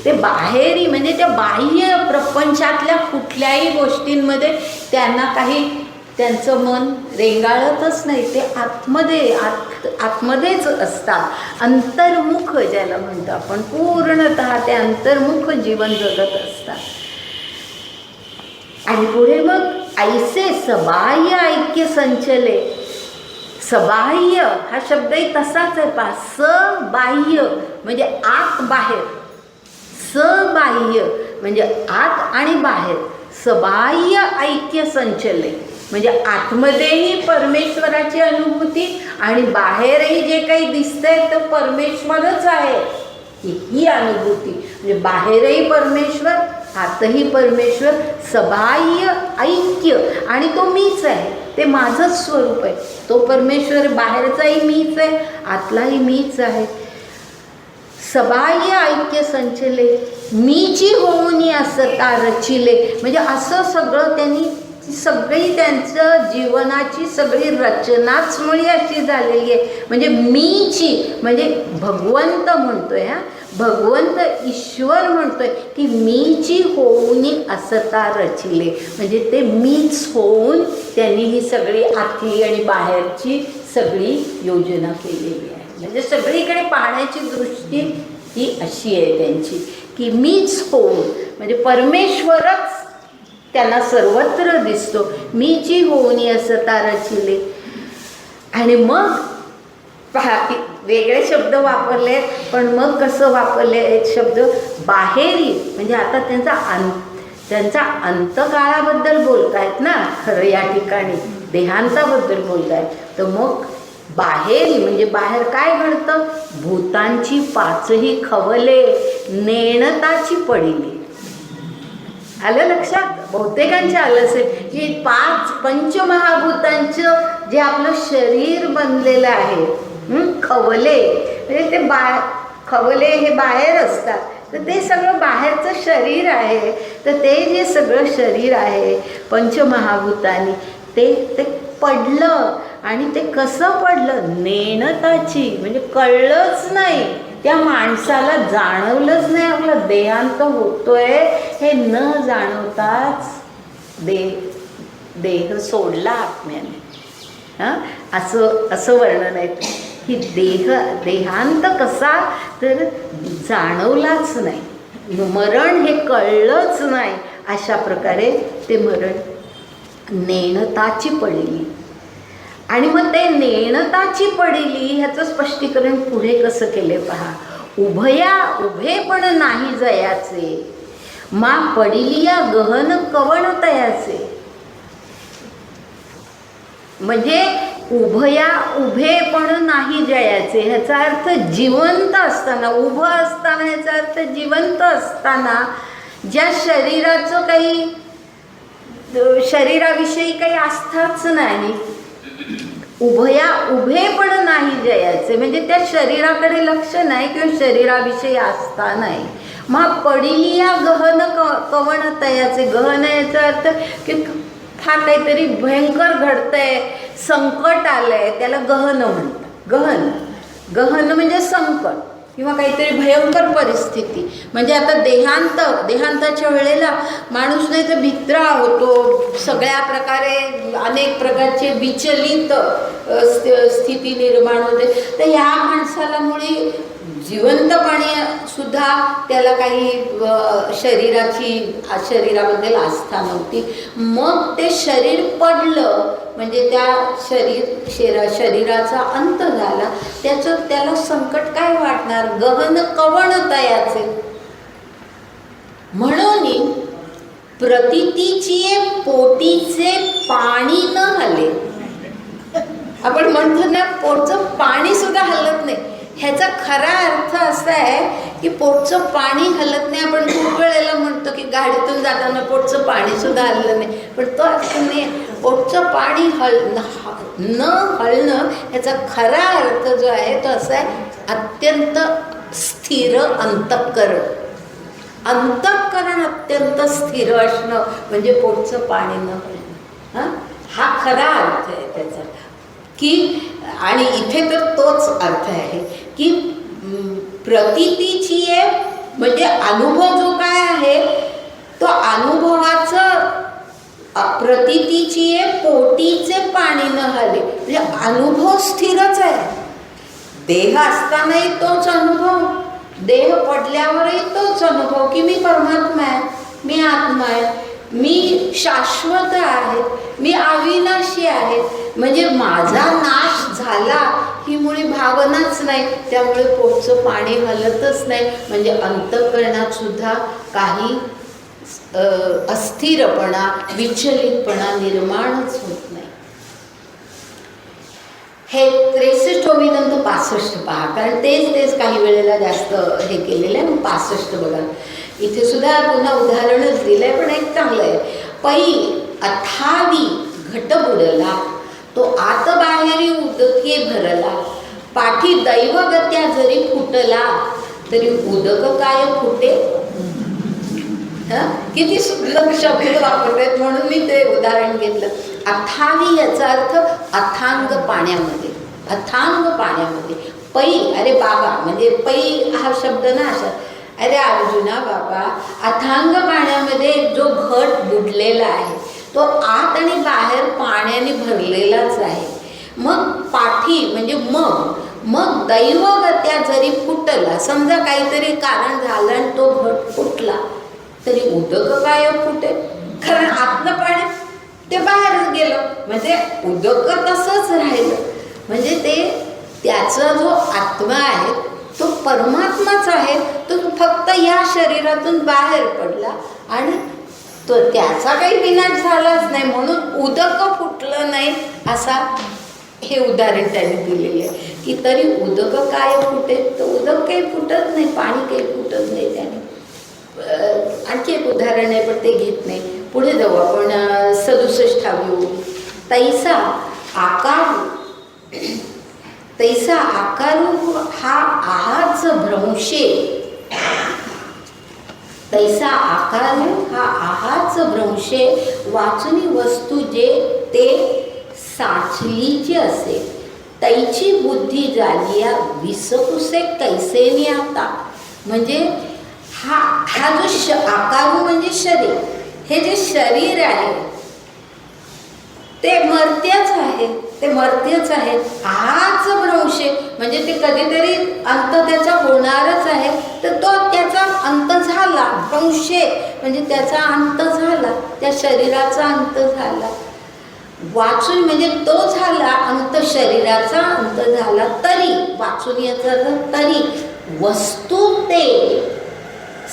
ते बाहेरी म्हणजे त्या बाह्य प्रपंचातल्या कुठल्याही गोष्टींमध्ये त्यांना काही त्यांचं मन रेंगाळतच नाही, ते आतमध्येच असतात. अंतर्मुख ज्याला म्हणतो आपण, पूर्णतः ते अंतर्मुख जीवन जगत असतात. आणि पुढे मग ऐसे सबाह्य ऐक्य संचले. सबाह्य हा शब्दही तसाच आहे पहा, सबाह्य म्हणजे आत बाहेर, सबाह्य म्हणजे आत आणि बाहेर, सबाह्य ऐक्य संचले म्हणजे आतमध्येही परमेश्वराची अनुभूती आणि बाहेरही जे काही दिसतंय तर परमेश्वरच आहे ही अनुभूती. म्हणजे बाहेरही परमेश्वर, आतही परमेश्वर, सबाह्य ऐक्य. आणि तो मीच आहे, ते माझंच स्वरूप आहे. तो परमेश्वर बाहेरचाही मीच आहे, आतलाही मीच आहे. सबाह्य ऐक्य संचले मीची होऊनी असता रचिले. म्हणजे असं सगळं त्यांनी, सगळी त्यांचं जीवनाची सगळी रचनाच मुळी अशी झालेली आहे. म्हणजे मीची म्हणजे भगवंत म्हणतोय, हा भगवंत ईश्वर म्हणतोय की मीची होऊनी असता रचिले. म्हणजे ते मीच होऊन त्यांनी ही सगळी आतली आणि बाहेरची सगळी योजना केलेली आहे. म्हणजे सगळीकडे पाहण्याची दृष्टी ही अशी आहे त्यांची की मीच होऊन म्हणजे परमेश्वरच त्यांना सर्वत्र दिसतो. मीची होऊनी असता रचिले. आणि मग पहा की वेगळे शब्द वापरले, पण मग कसं वापरले आहेत शब्द, बाहेरी म्हणजे आता त्यांचा अंतकाळाबद्दल बोलतायत ना, खरं या ठिकाणी देहांताबद्दल बोलतायत. तर मग बाहेरी म्हणजे बाहेर काय घडतं, भूतांची पाचही खवले नेणताची पडिली. आलं लक्षात, बहुतेकांच्या आलं असेल की पंचमहाभूतांचं जे आपलं शरीर बनलेलं आहे, खवले म्हणजे ते खवले हे बाहेर असतात, तर ते सगळं बाहेरचं शरीर आहे. तर ते जे सगळं शरीर आहे पंचमहाभूतांनी ते पडलं. आणि ते कसं पडलं, नेणताची म्हणजे कळलंच नाही, त्या माणसाला जाणवलंच नाही आपला देहांत होतोय हे न जाणवताच देह सोडला आत्म्याने. असं वर्णन आहे की देहांत कसा तर जाणवलाच नाही, मरण हे कळलंच नाही. अशा प्रकारे ते मरण नेणताची पडली. आणि मग ते नेणताची पडिली ह्याचं स्पष्टीकरण पुढे कसं केले पहा, उभे पण नाही जयाचे, मा पडिलिया गहन कवण तयाचे. म्हणजे उभे पण नाही जयाचे ह्याचा अर्थ जिवंत असताना, उभं असताना ह्याचा अर्थ जिवंत असताना ज्या शरीराचं काही शरीराविषयी काही आस्थाच नाही, उभे पण नाही जयाचे म्हणजे त्या शरीराकडे लक्ष नाही किंवा शरीराविषयी आस्था नाही. मग पडिलिया गहन कवण तयाचे. गहन याचा अर्थ की फार काहीतरी भयंकर घडतंय, संकट आलंय, त्याला गहन म्हणतात. गहन म्हणजे संकट. किंवा काहीतरी भयंकर परिस्थिती, म्हणजे आता देहांताच्या वेळेला माणूस नाही तर भित्रा होतो, सगळ्या प्रकारे अनेक प्रकारचे विचलित स्थिती निर्माण होते. तर ह्या माणसाला मुळी जिवंतपणे सुद्धा त्याला काही शरीराबद्दल आस्था नव्हती. मग ते शरीर पडलं म्हणजे त्या शरीराचा अंत झाला. त्याला संकट काय वाटणार, गहन कवण तयाचे. म्हणून प्रतितीची पोटीचे पाणी न हले. आपण म्हणतो ना पोटचं पाणी सुद्धा हलत नाही, ह्याचा खरा अर्थ असा आहे की पोटचं पाणी हलत नाही. आपण खूप वेळेला म्हणतो की गाडीतून जाताना पोटचं पाणी सुद्धा हललं नाही, पण तो अर्थ नाही. पोटचं पाणी न हलणं ह्याचा खरा अर्थ जो आहे तो असा आहे, अत्यंत स्थिर अंतःकरण. अंतःकरण अत्यंत स्थिर असणं म्हणजे पोटचं पाणी न हलणं, हा खरा अर्थ आहे त्याचा. की आणि इथे तर तोच अर्थ आहे की प्रतीतीची आहे म्हणजे अनुभव जो काय आहे तो अनुभवाचं प्रतीतीची आहे पोटीचे पाणी न हले. म्हणजे अनुभव स्थिरच आहे. देह असतानाही तोच अनुभव, देह पडल्यावरही तोच अनुभव की मी परमात्मा आहे, मी आत्मा आहे, मी शाश्वत आहे, मी अविनाशी आहे. म्हणजे माझा नाश झाला ही मुळी भावनाच नाही, त्यामुळे पोटचं पाणी हलतच नाही. म्हणजे अंतःकरणात सुद्धा काही अस्थिरपणा, विचलितपणा निर्माणच होत नाही. हे 63 ओवीनंतर 65 पहा, कारण तेच काही वेळेला जास्त हे केलेलं आहे. 65 बघा, इथे सुद्धा पुन्हा उदाहरणच दिलं आहे, पण एक चांगलं आहे. पै अथावी घट बुडला, तो आत बाहेरी उदके भरला, पाठी दैवगत्या जरी फुटला, तरी उदक काय फुटे. किती सुंदर शब्द वापरतात, म्हणून मी ते उदाहरण घेतलं. अथावी याचा अर्थ अथांग पाण्यामध्ये, अथांग पाण्यामध्ये. पै, अरे बाबा, म्हणजे पै हा शब्द ना असा, अरे अर्जुना बाबा, अथांग पाण्यामध्ये जो घट बुडलेला आहे तो आत आणि बाहेर पाण्याने भरलेलाच आहे. मग पाठी म्हणजे मग दैवगत्या जरी फुटला, समजा काहीतरी कारण झालं आणि तो घट फुटला, तरी उदक काय फुटे, कारण आतलं पाणी ते बाहेरच गेलं, म्हणजे उदक तसंच राहिलं. म्हणजे ते त्याचा जो आत्मा आहे तो परमात्माच आहे, तो फक्त या शरीरातून बाहेर पडला आणि तो त्याचा काही विनाश झालाच नाही, म्हणून उदक फुटलं नाही. असा हे उदाहरण त्यांनी दिलेलं आहे की तरी उदक काय फुटे, तर उदक काही फुटत नाही, पाणी काही फुटत नाही. त्याने आणखी एक उदाहरण आहे पण ते घेत नाही, पुढे जाऊ आपण. 67 तैसा आकारू हा आहाच भ्रंशे. तैसा आकारू हा आहाच भ्रंशे, वाचनी वस्तू जे ते साचलीची असे, तैची बुद्धी झाली विसकुसे कैसेने आता. म्हणजे हा जो आकारू म्हणजे शरीर, हे जे शरीर आहे ते मर्त्यच आहे, ते मर्त्यच आहे. हाच भ्रंशे म्हणजे ते कधीतरी अंत त्याचा होणारच आहे, तर तो त्याचा अंत झाला. भ्रंशे म्हणजे त्याचा अंत झाला, त्या शरीराचा अंत झाला. वाचून म्हणजे तो झाला अंत, शरीराचा अंत झाला. तरी वाचून याचा अर्थ तरी वस्तू ते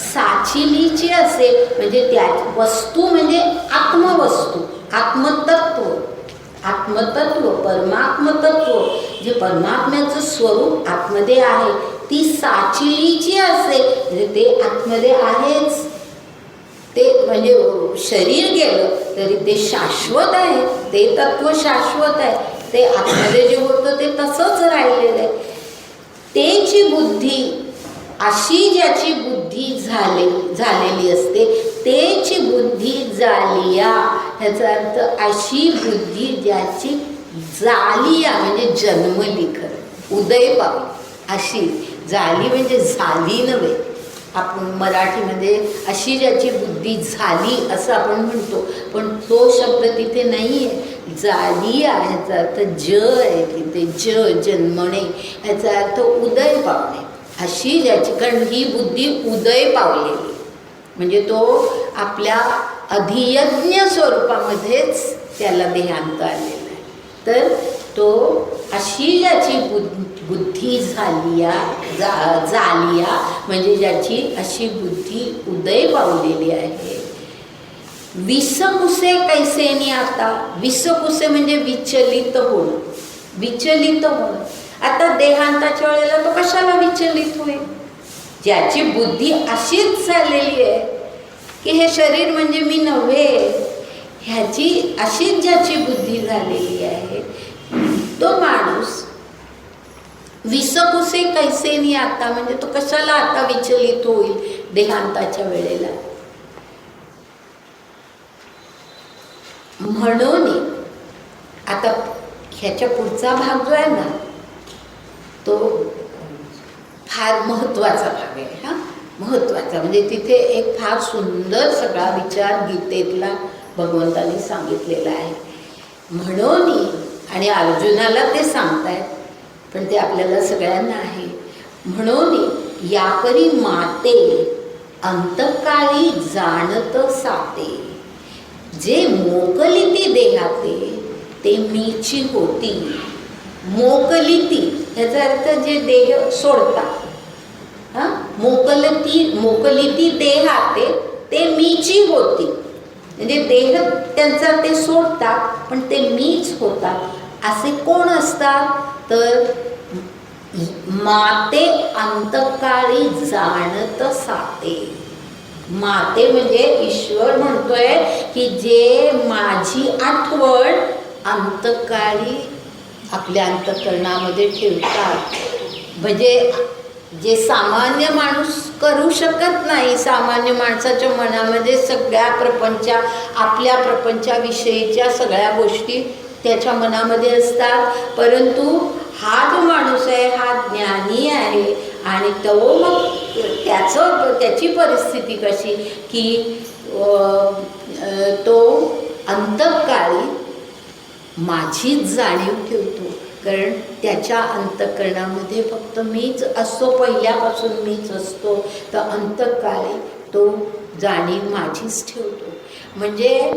साचिलीची असे, म्हणजे त्या वस्तू म्हणजे आत्मवस्तू, आत्मतत्व, परमात्मतत्व जे परमात्म्याचं स्वरूप आतमध्ये आहे ती साचिलीची असे, म्हणजे ते आतमध्ये आहेच. ते म्हणजे शरीर गेलं तरी ते शाश्वत आहे, ते तत्व शाश्वत आहे, ते आतमध्ये जे होतं ते तसंच राहिलेलं आहे. तेची बुद्धी अशी ज्याची बुद्धी झालेली असते, तेची बुद्धी जालिया, ह्याचा अर्थ अशी बुद्धी ज्याची जालिया म्हणजे जन्मली, खरं उदय पावली अशी. झाली म्हणजे झाली नव्हे. आपण मराठीमध्ये अशी ज्याची बुद्धी झाली असं आपण म्हणतो, पण तो शब्द तिथे नाही आहे. झाली ह्याचा अर्थ ज आहे तिथे, जन्मणे, ह्याचा अर्थ उदय पावणे. अशी ज्याची, कारण ही बुद्धी उदय पावलेली म्हणजे तो आपल्या अधियज्ञ स्वरूपामध्येच त्याला देहांत आलेला आहे. तर तो अशी ज्याची बुद्धी झालिया म्हणजे ज्याची अशी बुद्धी उदय पावलेली आहे. विसकुसे कैसेनी आता, विसकुसे म्हणजे विचलित होणं, विचलित होणं. आता देहांताच्या वेळेला तो कशाला विचलित होईल? ज्याची बुद्धी अशीच झालेली आहे की हे शरीर म्हणजे मी नव्हे, ह्याची अशीच ज्याची बुद्धी झालेली आहे तो माणूस विसकुसे कैसेनी आता म्हणजे तो कशाला आता विचलित होईल देहांताच्या वेळेला. म्हणून आता ह्याच्या पुढचा भाग जो आहे ना तो फार महत्त्वाचा भाग आहे. हा महत्त्वाचा म्हणजे तिथे एक फार सुंदर सगळा विचार गीतेतला भगवंतांनी सांगितलेला आहे. म्हणून आणि अर्जुनाला ते सांगतायत, पण ते आपल्याला सगळ्यांना आहे. म्हणून यापरी माते अंतकाळी जाणत साते, जे मोकलिती देहाते ते मीची होती. मोकलिती ह्याचा अर्थ जे देह सोडतात. हां, मोकलिती देहाते ते मीची होती म्हणजे देह त्यांचा ते सोडतात पण ते मीच होतात. असे कोण असतात? तर माते अंतकाळी जाणत साते. माते म्हणजे ईश्वर म्हणतोय की जे माझी आठवण अंतकाळी आपल्या अंतःकरणामध्ये ठेवतात. म्हणजे जे सामान्य माणूस करू शकत नाही. सामान्य माणसाच्या मनामध्ये सगळ्या आपल्या प्रपंचाविषयीच्या सगळ्या गोष्टी त्याच्या मनामध्ये असतात. परंतु हा जो माणूस आहे हा ज्ञानी आहे आणि तो मग त्याची परिस्थिती कशी की तो अंतकाळी माझीच जाणीव ठेवतो. कारण त्याच्या अंतःकरणामध्ये फक्त मीच असतो, पहिल्यापासून मीच असतो. तर अंतकाळी तो जाणीव माझीच ठेवतो. म्हणजे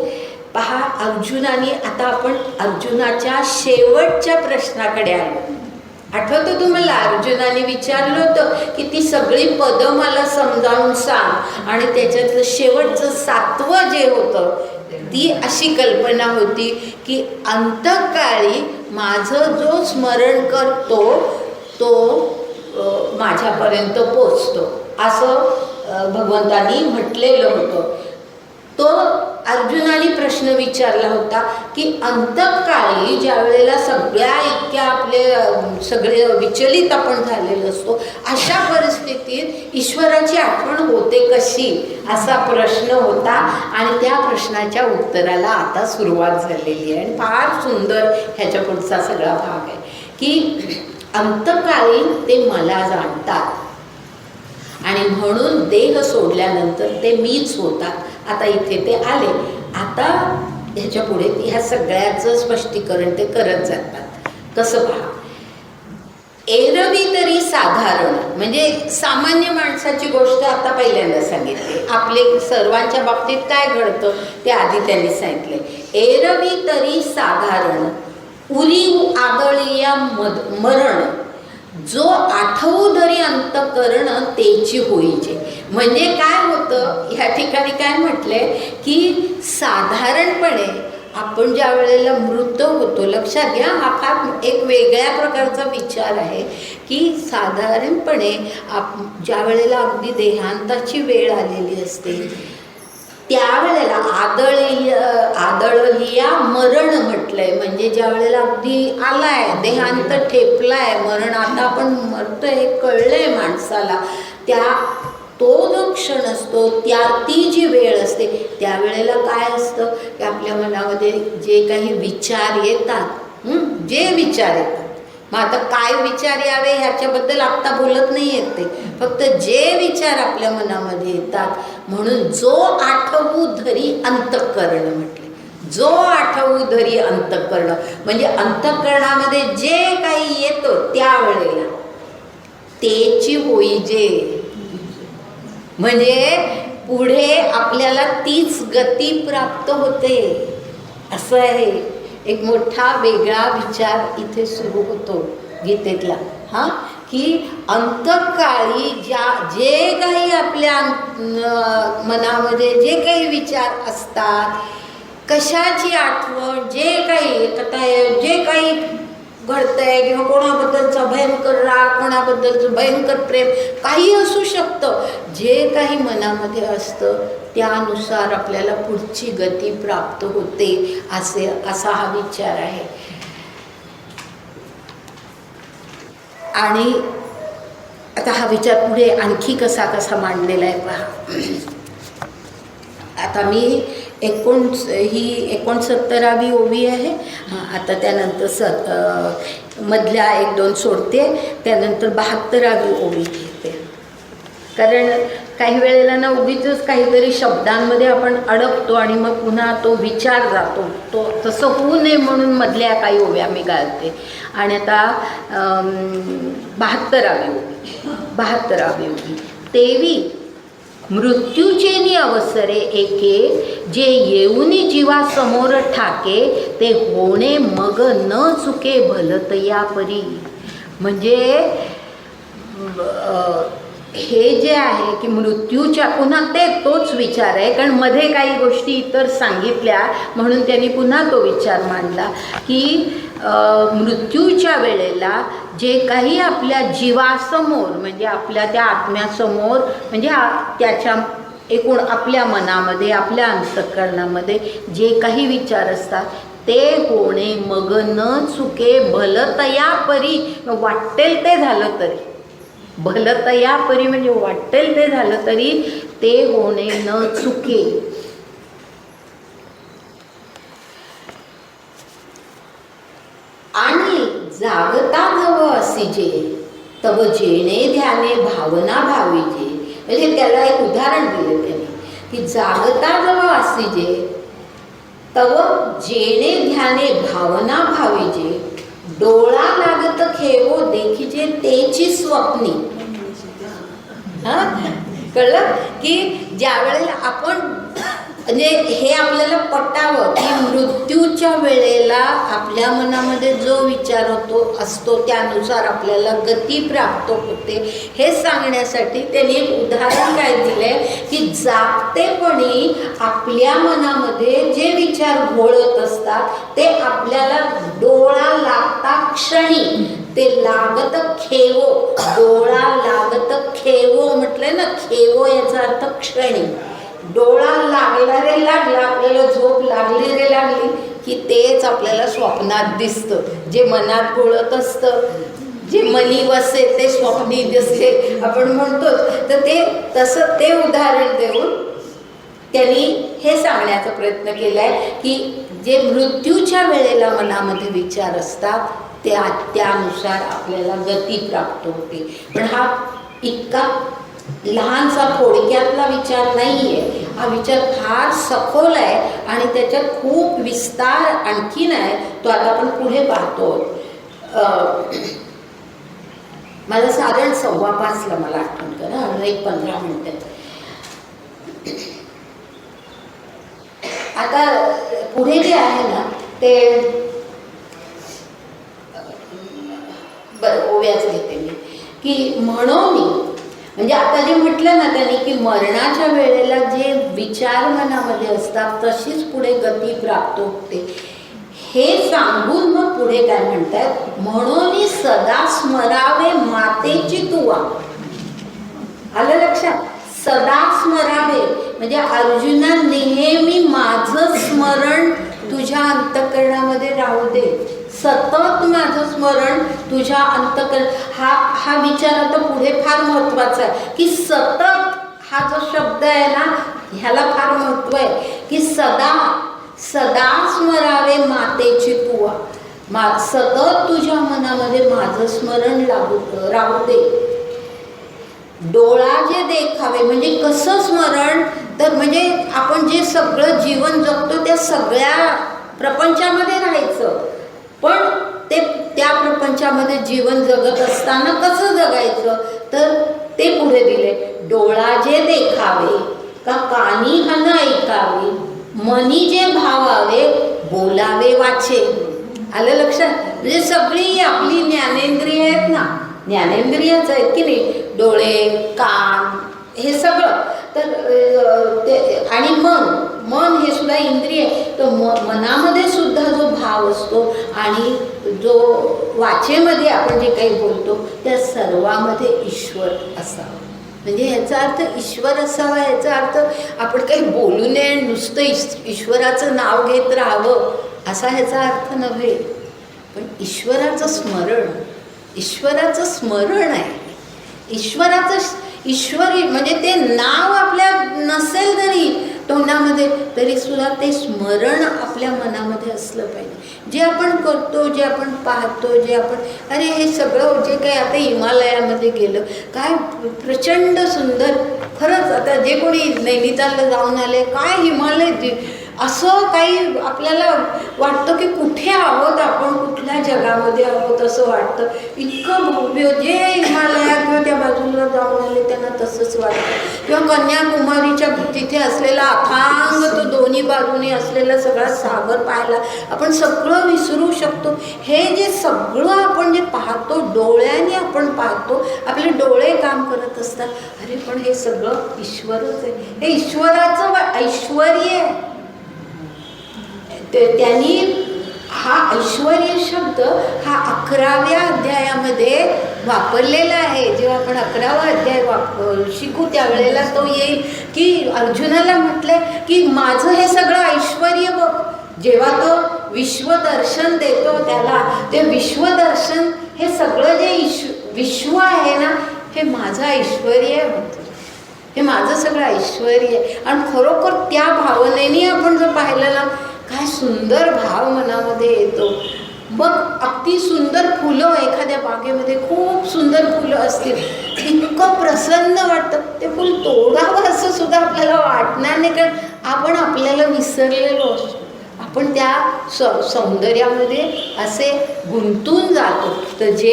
पहा, अर्जुनाने, आता आपण अर्जुनाच्या शेवटच्या प्रश्नाकडे आलो. आठवतं तुम्हाला अर्जुनाने विचारलं होतं की ती सगळी पदं मला समजावून सांग, आणि त्याच्यातलं शेवटचं 7वं जे होतं ती अशी कल्पना होती की अंतकाळी माझं जो स्मरण करतो तो माझ्यापर्यंत पोचतो असं भगवंतांनी म्हटलेलं होतं. तो अर्जुनाने प्रश्न विचारला होता की अंतकाळी ज्या वेळेला सगळ्या इतक्या आपले सगळे विचलित आपण झालेलो असतो, अशा परिस्थितीत ईश्वराची आठवण होते कशी, असा प्रश्न होता. आणि त्या प्रश्नाच्या उत्तराला आता सुरुवात झालेली आहे. आणि फार सुंदर ह्याच्या पुढचा सगळा भाग आहे की अंतकाळी ते मला जाणतात आणि म्हणून देह सोडल्यानंतर ते मीच होतात. आता इथे ते आले. आता ह्याच्या पुढे ह्या सगळ्याचं स्पष्टीकरण ते करत जातात. कसं पहा, एरवी तरी साधारण म्हणजे सामान्य माणसाची गोष्ट आता पहिल्यांदा सांगितली. आपले सर्वांच्या बाबतीत काय घडतं ते आधी त्यांनी सांगितले. एरवी तरी साधारण उरी आदळीया मरण, जो आठवू धरी अंतकरण तेची होईचे. म्हणजे काय होतं ह्या ठिकाणी काय म्हटलंय की साधारणपणे आपण ज्या वेळेला मृत होतो, लक्षात घ्या हा फार एक वेगळ्या प्रकारचा विचार आहे की साधारणपणे ज्या वेळेला अगदी देहांताची वेळ आलेली असते त्यावेळेला आदळलिया मरण म्हटलंय. म्हणजे ज्या वेळेला अगदी आलाय, देहांत ठेपलाय, मरण आता आपण मरतोय हे कळलंय माणसाला, तो जो क्षण असतो ती जी वेळ असते त्यावेळेला काय असतं की आपल्या मनामध्ये जे काही विचार येतात, जे विचार येतात मग आता काय विचार यावे ह्याच्याबद्दल आत्ता बोलत नाही येत ते, फक्त जे विचार आपल्या मनामध्ये येतात. म्हणून जो आठवू धरी अंतःकरण म्हटले, जो आठवू धरी अंतःकरण म्हणजे अंतःकरणामध्ये जे काही येतं त्यावेळेला तेची होईजे, म्हणजे पुढे आपल्याला तीच गती प्राप्त होते. असं आहे. एक मोठा वेगळा विचार इथे सुरू होतो गीतेतला, हां, की अंतकाळी जे काही आपल्या मनामध्ये जे काही विचार असतात, कशाची आठवण, जे काही घडतंय किंवा कोणाबद्दलचा भयंकर राग, कोणाबद्दलचं भयंकर प्रेम, काही असू शकतं, जे काही मनामध्ये असतं त्यानुसार आपल्याला पुढची गती प्राप्त होते, असा हा विचार आहे. आणि आता हा विचार पुढे आणखी कसा मांडलेला आहे पहा. आता मी ही 69वी ओवी आहे. आता त्यानंतर मधल्या 1-2 सोडते, त्यानंतर 72वी ओवी घेते. कारण काही वेळेला ना उगीच काहीतरी शब्दांमध्ये आपण अडकतो आणि मग पुन्हा तो विचार जातो. तो तसं होऊ नये म्हणून मधल्या काही ओव्या मी घालते. आणि आता 72वी ओवी. तेवी मृत्यूचेनी अवसरे एके, जे येऊनी जीवा समोर ठाके, ते होणे मग न चुके भलतया परी. म्हणजे हे जे आहे की मृत्यूच्या, पुन्हा तोच विचार आहे, कारण मध्ये काही गोष्टी इतर सांगितल्या म्हणून त्यांनी पुन्हा तो विचार मांडला की मृत्यूच्या वेळेला जे काही आपल्या जीवासमोर, म्हणजे आपल्या त्या आत्म्यासमोर, म्हणजे त्याच्या एकूण आपल्या मनामध्ये, आपल्या अंतःकरणामध्ये जे काही विचार असतात ते होणे मग न चुके भलतया परी. वाटेल ते झालं तरी, भलतया परी म्हणजे वाटेल ते झालं तरी ते होणे न चुके. आणि जागता जव असिजे, तव जेणे ध्याने भावना भावीजे. म्हणजे त्याला एक उदाहरण दिले त्याने की जागता जव असिजे, तव जेणे ध्याने भावना भावीजे, डोळा लागत खेवो देखीजे तेची स्वप्नी. कळलं की ज्या वेळेला आपण, म्हणजे हे आपल्याला पटावं की मृत्यूच्या वेळेला आपल्या मनामध्ये जो विचार असतो त्यानुसार आपल्याला गती प्राप्त होते, हे सांगण्यासाठी त्यांनी एक उदाहरण काय दिलंय की जागतेपणी आपल्या मनामध्ये जे विचार घोळत असतात ते आपल्याला डोळा लागता क्षणी ते लागत खेवो. डोळा लागत खेवो म्हटलंय ना, खेवो याचा अर्थ क्षणी. डोळा लागला रे लागला, आपल्याला झोप लागली रे लागली की तेच आपल्याला स्वप्नात दिसतं. जे मनात घोळत असतं, जे मनी वसे ते स्वप्नी दिसते आपण म्हणतो. तर ते तसं ते उदाहरण देऊन त्यांनी हे सांगण्याचा प्रयत्न केलाय की जे मृत्यूच्या वेळेला मनामध्ये विचार असतात त्यानुसार आपल्याला गती प्राप्त होते. पण हा इतका लहानसा थोडक्यातला विचार नाही आहे, हा विचार फार सखोल आहे आणि त्याच्यात खूप विस्तार आणखीन आहे. तो आता आपण पुढे पाहतो. मला साधारण 5:15 मला आठवण करा, आणि 15 मिनिटं. आता पुढे जे आहे ना ते ओव्याच घेते मी की म्हणून, म्हणजे आता जे म्हटलं ना त्यांनी की मरणाच्या वेळेला जे विचार मनामध्ये असतात तशीच पुढे गती प्राप्त होते, हे सांगून मग पुढे काय म्हणतात, म्हणून सदा स्मरावे मातेची तुवा. आलं लक्षात? सदा स्मरावे म्हणजे अर्जुना नेहमी माझं स्मरण तुझ्या अंतःकरणामध्ये राहू दे. सतत माझं स्मरण तुझ्या अंतःकरण. हा विचार आता पुढे फार महत्वाचा आहे की सतत हा जो शब्द आहे ना ह्याला फार महत्व आहे की सदा स्मरावे मातेची तुवा. सतत तुझ्या मनामध्ये माझं स्मरण राहू दे. डोळा जे देखावे म्हणजे कसं स्मरण, तर म्हणजे आपण जे सगळं जीवन जगतो त्या सगळ्या प्रपंचामध्ये राहायचं, पण त्या प्रपंचामध्ये जीवन जगत असताना कसं जगायचं, तर ते पुढे दिले. डोळा जे देखावे का कानी हन ऐकावे, मनी जे भावावे बोलावे वाचे. आलं लक्षात? म्हणजे सगळी आपली ज्ञानेंद्रिय आहेत ना, ज्ञानेंद्रियच आहेत की नाही, डोळे कान हे सगळं. तर ते आणि मन हे सुद्धा इंद्रिय. तर मनामध्ये सुद्धा जो भाव असतो आणि जो वाचेमध्ये आपण जे काही बोलतो त्या सर्वामध्ये ईश्वर असावा. म्हणजे ह्याचा अर्थ ईश्वर असावा, याचा अर्थ आपण काही बोलू नये, नुसतं ईश्वराचं नाव घेत राहावं असा ह्याचा अर्थ नव्हे. पण ईश्वराचं स्मरण आहे. ईश्वरी म्हणजे ते नाव आपल्या नसेल तरी तोंडामध्ये, तरी सुद्धा ते स्मरण आपल्या मनामध्ये असलं पाहिजे. जे आपण करतो, जे आपण पाहतो, जे आपण अरे हे सगळं जे काही आता हिमालयामध्ये गेलं, काय प्रचंड सुंदर. खरंच आता जे कोणी नैनितालला जाऊन आले, काय हिमालय असं काही आपल्याला वाटतं की कुठे आहोत आपण, कुठल्या जगामध्ये आहोत असं वाटतं. इतकं भव्य जे हिमालयात किंवा त्या बाजूला जाऊन आले त्यांना तसंच वाटतं. किंवा कन्याकुमारीच्या तिथे असलेला अथांग तो दोन्ही बाजूनी असलेला सगळा सागर पाहायला आपण सगळं विसरू शकतो. हे जे सगळं आपण जे पाहतो, डोळ्याने आपण पाहतो, आपले डोळे काम करत असतात. अरे पण हे सगळं ईश्वरच आहे, हे ईश्वराचं ऐश्वर्य आहे. त्यांनी हा ऐश्वर्य शब्द हा 11व्या अध्यायामध्ये वापरलेला आहे. जेव्हा आपण 11वा अध्याय शिकू त्यावेळेला तो येईल की अर्जुनाला म्हटलंय की माझं हे सगळं ऐश्वर्य बघ. जेव्हा तो विश्वदर्शन देतो त्याला, ते विश्वदर्शन हे सगळं जे विश्व आहे ना, हे माझं ऐश्वर्य होतं, हे माझं सगळं ऐश्वर्य आहे. आणि खरोखर त्या भावनेने आपण जर पाहिलं ना, काय सुंदर भाव मनामध्ये येतो. मग अगदी सुंदर फुलं एखाद्या बागेमध्ये खूप सुंदर फुलं असतील, इतकं प्रसन्न वाटतं. ते फुल तोडावं असं सुद्धा आपल्याला वाटणार नाही, कारण आपण आपल्याला विसरलेलो असतो. आपण त्या सौंदर्यामध्ये असे गुंतून जातो. तर जे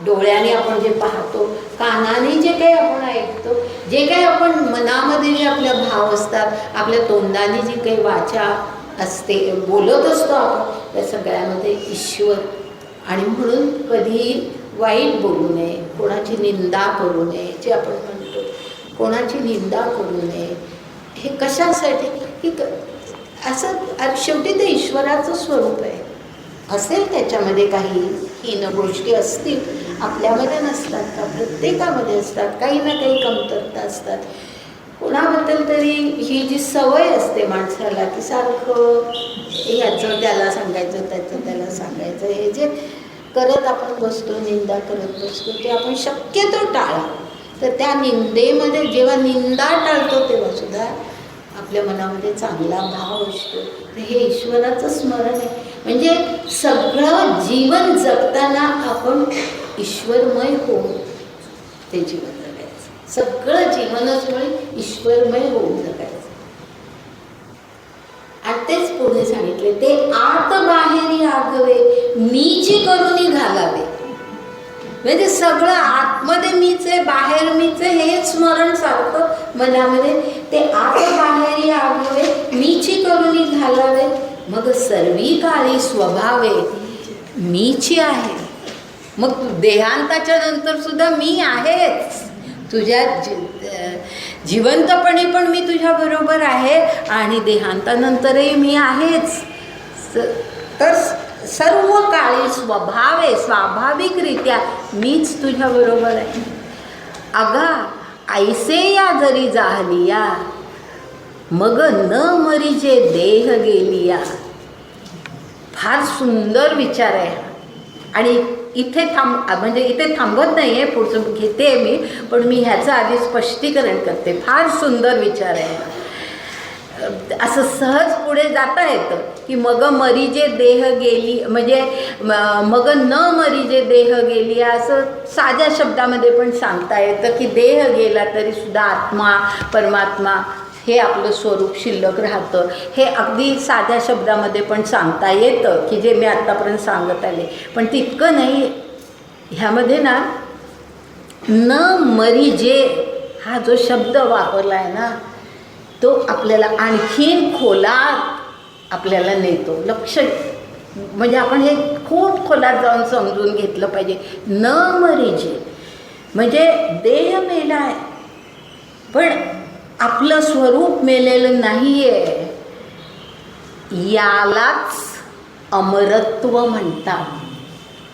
डोळ्याने आपण जे पाहतो, कानाने जे काही आपण ऐकतो, जे काही आपण मनामध्ये जे आपले भाव असतात, आपल्या तोंडाने जी काही वाचा असते, बोलत असतो आपण, त्या सगळ्यामध्ये ईश्वर. आणि म्हणून कधी वाईट बोलू नये, कोणाची निंदा करू नये. जे आपण म्हणतो कोणाची निंदा करू नये, हे कशासाठी की असं शेवटी ते ईश्वराचं स्वरूप आहे. असेल त्याच्यामध्ये काही हीन गोष्टी असतील, आपल्यामध्ये नसतात का? प्रत्येकामध्ये असतात, काही ना काही कमतरता असतात. कोणाबद्दल तरी ही जी सवय असते माणसाला की सारखं ह्याचं त्याला सांगायचं, त्याचं त्याला सांगायचं, हे जे करत आपण बसतो, निंदा करत बसतो, ते आपण शक्यतो टाळावं. तर त्या निंदेमध्ये जेव्हा निंदा टाळतो तेव्हा सुद्धा आपल्या मनामध्ये चांगला भाव असतो. तर हे ईश्वराचं स्मरण आहे. म्हणजे सगळं जीवन जगताना आपण ईश्वरमय होऊन ते जीवन जगायचं. सगळं जीवनच म्हणजे ईश्वरमय होऊन जगायचं. आणि तेच पुढे सांगितले, ते आत बाहेरी आगवे मीची करूनी घालावे. म्हणजे सगळं आतमध्ये मीच आहे, बाहेर मीच आहे, हे स्मरण सारखं मनामध्ये. ते आत बाहेरी आगवे मीची करूनी घालावे, मग सर्वी काळी स्वभावे मीची आहे. मग देहांताच्या नंतर सुद्धा मी आहेच. तुझ्या जिवंतपणी पण मी तुझ्या बरोबर आहे आणि देहांतानंतरही मी आहेच. तर सर्व काळी स्वभावे स्वाभाविकरित्या मीच तुझ्या बरोबर आहे. अगा ऐसे या जरी जाहलिया, मग न मरीजे देह गेलिया. फार सुंदर विचार आहे. आणि इथे म्हणजे इथे थांबत नाही आहे, पुढचं घेते मी, पण मी ह्याचं आधी स्पष्टीकरण करते. फार सुंदर विचार आहे. असं सहज पुढे जाता येतं की मग मरीजे देह गेली, म्हणजे मग न मरीजे देह गेली, असं साध्या शब्दामध्ये पण सांगता येतं की देह गेला तरी सुद्धा आत्मा परमात्मा हे आपलं स्वरूप शिल्लक राहतं. हे अगदी साध्या शब्दामध्ये पण सांगता येतं की जे मी आत्तापर्यंत सांगत आले. पण तितकं नाही, ह्यामध्ये ना न मरीजे हा जो शब्द वापरला आहे ना तो आपल्याला आणखीन खोलात आपल्याला नेतो. लक्ष म्हणजे आपण हे खूप खोलात जाऊन समजून घेतलं पाहिजे. न मरीजे म्हणजे देह मेला आहे पण आपलं स्वरूप मेलेलं नाही आहे. यालाच अमरत्व म्हणतात.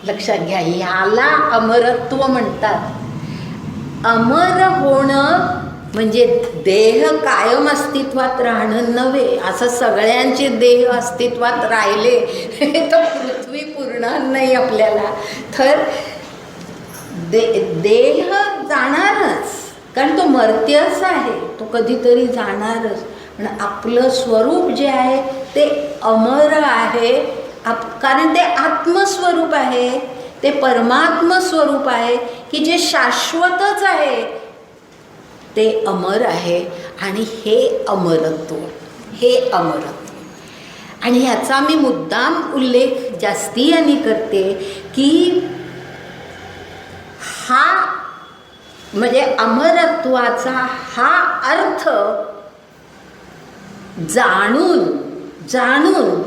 लक्षात घ्या, याला अमरत्व म्हणतात. अमर होणं म्हणजे देह कायम अस्तित्वात राहणं नव्हे. असं सगळ्यांचे देह अस्तित्वात राहिले तर पृथ्वी पुरणार नाही आपल्याला. तर देह जाणारच, कारण तो मर्त्यच आहे, तो कधीतरी जाणारच. पण आपलं स्वरूप जे आहे ते अमर आहे, कारण ते आत्मस्वरूप आहे, ते परमात्म स्वरूप आहे की जे शाश्वतच आहे, ते अमर आहे. आणि हे अमरत्व, हे अमरत्व. आणि ह्याचा मी मुद्दाम उल्लेख जास्तीयाने करते की हा म्हणजे अमरत्वाचा हा अर्थ जाणून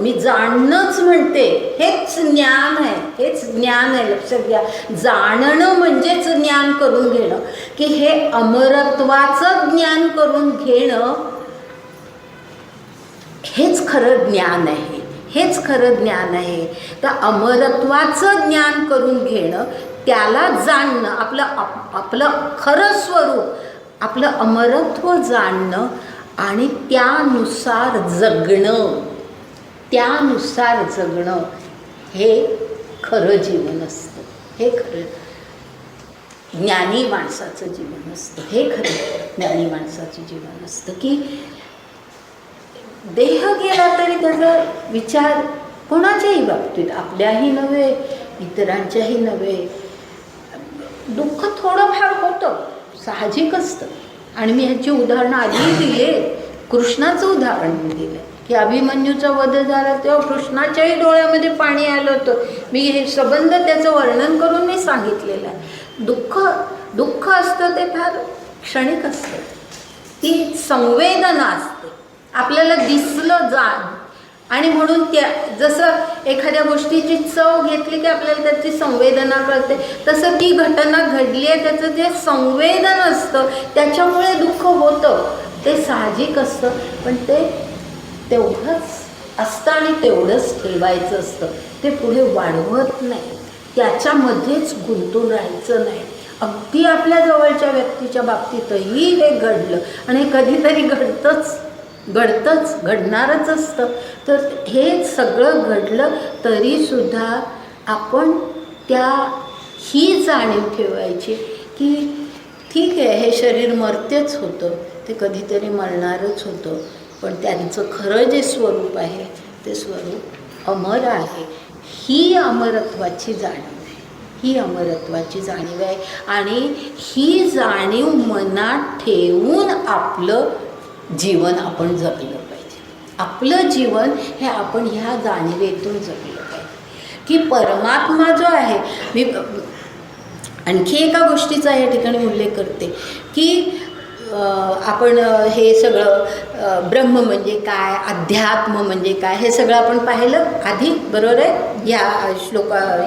मी जाणणंच म्हणते, हेच ज्ञान आहे, हेच ज्ञान आहे. लक्षात घ्या, जाणणं म्हणजेच ज्ञान करून घेणं, की हे अमरत्वाचं ज्ञान करून घेणं हेच खरं ज्ञान आहे, हेच खरं ज्ञान आहे. तर अमरत्वाचं ज्ञान करून घेणं, त्याला जाणणं, आपलं खरं स्वरूप, आपलं अमरत्व जाणणं आणि त्यानुसार जगणं हे खरं जीवन असतं. हे खरं ज्ञानी माणसाचं जीवन असतं. हे खरं ज्ञानी माणसाचं जीवन असतं की देह गेला तरी त्याचा विचार कोणाच्याही बाबतीत, आपल्याही नव्हे, इतरांच्याही नव्हे, दुःख थोडंफार होतं, साहजिक असतं. आणि मी ह्याची उदाहरणं आधी दिले. कृष्णाचं उदाहरण मी दिलं की अभिमन्यूचा वध झाला तेव्हा कृष्णाच्याही डोळ्यामध्ये पाणी आलं होतं. मी हे संबंध त्याचं वर्णन करून मी सांगितलेलं आहे. दुःख असतं ते फार क्षणिक असतं, ती संवेदना असते, आपल्याला दिसलं आणि म्हणून त्या जसं एखाद्या गोष्टीची चव घेतली की आपल्याला त्याची संवेदना कळते, तसं ती घटना घडली आहे त्याचं जे संवेदन असतं त्याच्यामुळे दुःख होतं, ते साहजिक असतं. पण ते तेवढंच असतं आणि तेवढंच ठेवायचं असतं, ते पुढे वाढवत नाही, त्याच्यामध्येच गुंतून राहायचं नाही. अगदी आपल्या जवळच्या व्यक्तीच्या बाबतीतही हे घडलं आणि कधीतरी घडणारच असतं. तर हे सगळं घडलं तरीसुद्धा आपण ही जाणीव ठेवायची की ठीक आहे, हे शरीर मर्त्यच होतं, ते कधीतरी मरणारच होतं, पण त्यांचं खरं जे स्वरूप आहे ते स्वरूप अमर आहे. ही अमरत्वाची जाणीव आहे, ही अमरत्वाची जाणीव आहे. आणि ही जाणीव मनात ठेवून आपलं जीवन आपण जगलं पाहिजे. आपलं जीवन हे आपण ह्या जाणीवेतून जगलं पाहिजे की परमात्मा जो आहे. मी आणखी एका गोष्टीचा या ठिकाणी उल्लेख करते की आपण हे सगळं ब्रह्म म्हणजे काय, अध्यात्म म्हणजे काय, हे सगळं आपण पाहिलं आधी, बरोबर आहे,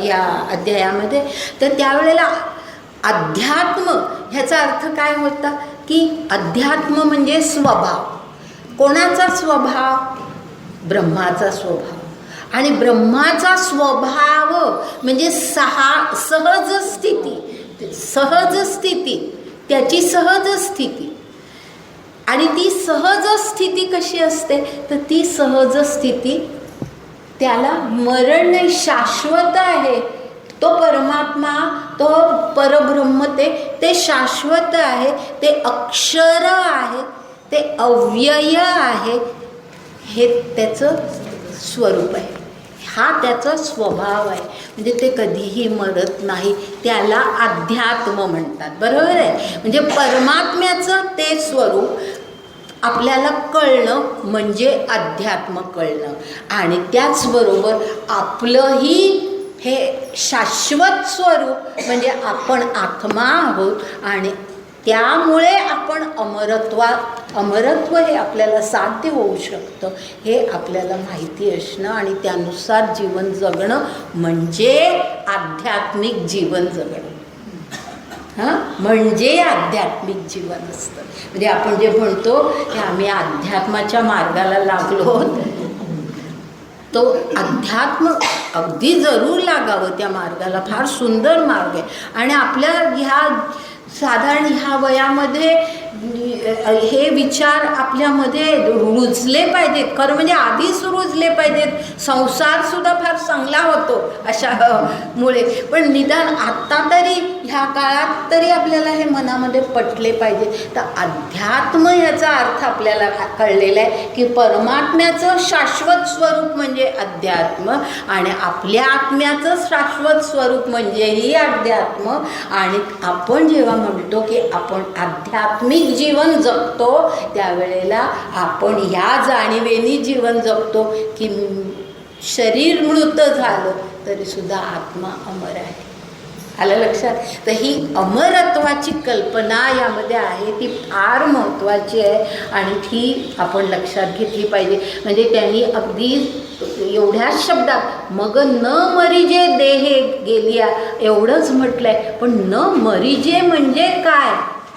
या अध्यायामध्ये. तर त्यावेळेला अध्यात्म ह्याचा अर्थ काय होता की अध्यात्म म्हणजे स्वभाव. कोणाचा स्वभाव? ब्रह्माचा स्वभाव. आणि ब्रह्माचा स्वभाव म्हणजे सहज स्थिती, त्याची सहज स्थिती. आणि ती सहज स्थिती कशी असते? तर ती सहज स्थिती त्याला मरण नाही, शाश्वत आहे. तो परमात्मा, तो परब्रह्म, ते शाश्वत आहे, ते अक्षर आहे, ते अव्यय आहे, हे त्याचं स्वरूप आहे, हा त्याचा स्वभाव आहे. म्हणजे ते कधीही मरत नाही, त्याला अध्यात्म म्हणतात. बरोबर आहे. म्हणजे परमात्म्याचं ते स्वरूप आपल्याला कळणं म्हणजे अध्यात्म कळणं. आणि त्याचबरोबर आपलंही हे शाश्वत स्वरूप म्हणजे आपण आत्मा आहोत आणि त्यामुळे आपण अमरत्व हे आपल्याला साध्य होऊ शकतं हे आपल्याला माहिती असणं आणि त्यानुसार जीवन जगणं म्हणजे आध्यात्मिक जीवन जगणं. म्हणजे आध्यात्मिक जीवन असतं. म्हणजे आपण जे म्हणतो की आम्ही अध्यात्माच्या मार्गाला लागलो, तो अध्यात्म अगदी जरूर लागावं त्या मार्गाला. फार सुंदर मार्ग आहे. आणि आपल्या ह्या साधारण ह्या वयामध्ये हे विचार आपल्यामध्ये रुजले पाहिजेत. खरं म्हणजे आधीच रुजले पाहिजेत. संसारसुद्धा फार चांगला होतो अशा मुळे, पण निदान आत्ता तरी ह्या काळात तरी आपल्याला हे मनामध्ये पटले पाहिजे. तर अध्यात्म याचा अर्थ आपल्याला कळलेला आहे की परमात्म्याचं शाश्वत स्वरूप म्हणजे अध्यात्म आणि आपल्या आत्म्याचं शाश्वत स्वरूप म्हणजेही अध्यात्म. आणि आपण जेव्हा म्हणतो की आपण आध्यात्मिक जीवन जगतो त्यावेळेला आपण ह्या जाणीवेनी जीवन जगतो की शरीर मृत झालं तरी सुद्धा आत्मा अमर आहे. आलं लक्षात? तर ही अमरत्वाची कल्पना यामध्ये आहे, ती फार महत्त्वाची आहे आणि ती आपण लक्षात घेतली पाहिजे. म्हणजे त्यांनी अगदी एवढ्याच शब्दात मग न मरिजे देहे गेलिया एवढंच म्हटलं आहे. पण न मरिजे म्हणजे काय?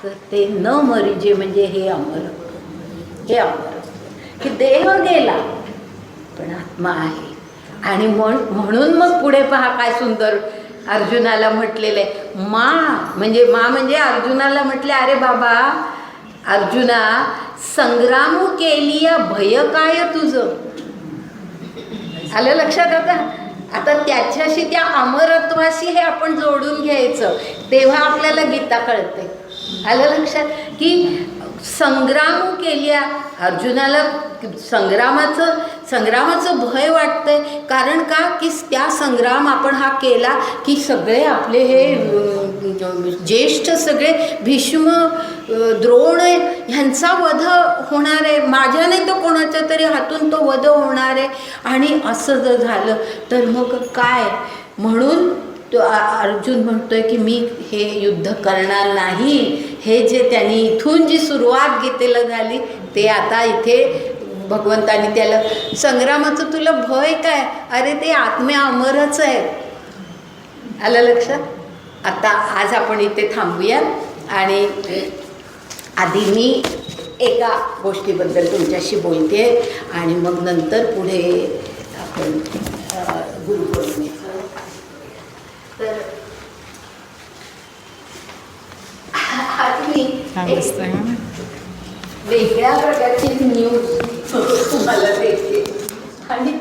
तर ते न मरिजे म्हणजे हे अमरत्व. हे अमरत्व की देह गेला पण आत्मा आहे. आणि म्हणून मग पुढे पहा काय सुंदर अर्जुनाला म्हटलेलं आहे. म्हणजे अर्जुनाला म्हटले, अरे बाबा अर्जुना, संग्रामू केलिया भय काय तुझं? आलं लक्षात? आता त्याच्याशी त्या अमरत्वाशी हे आपण जोडून घ्यायचं, तेव्हा आपल्याला गीता कळते. आलं लक्षात? की संग्राम केल्या अर्जुनाला संग्रामाचं भय वाटतंय. कारण का? की त्या संग्राम आपण हा केला की सगळे आपले हे ज्येष्ठ सगळे भीष्म द्रोण ह्यांचा वध होणार आहे, माझ्या नाही तर कोणाच्या तरी हातून तो वध होणार आहे. आणि असं जर झालं तर मग काय? म्हणून तो अर्जुन म्हणतोय की मी हे युद्ध करणार नाही. हे जे त्यांनी इथून जी सुरुवात गीतेला झाली ते आता इथे भगवंतानी त्याला संग्रामाचं तुला भय काय? अरे ते आत्म्या अमरच आहे. आलं लक्षात? आता आज आपण इथे थांबूया आणि आधी मी एका गोष्टीबद्दल तुमच्याशी बोलते आणि मग नंतर पुढे आपण गुरुपौर्णिमेचं. तर आज मी वेगळ्या प्रकारची न्यूज तुम्हाला देते आणि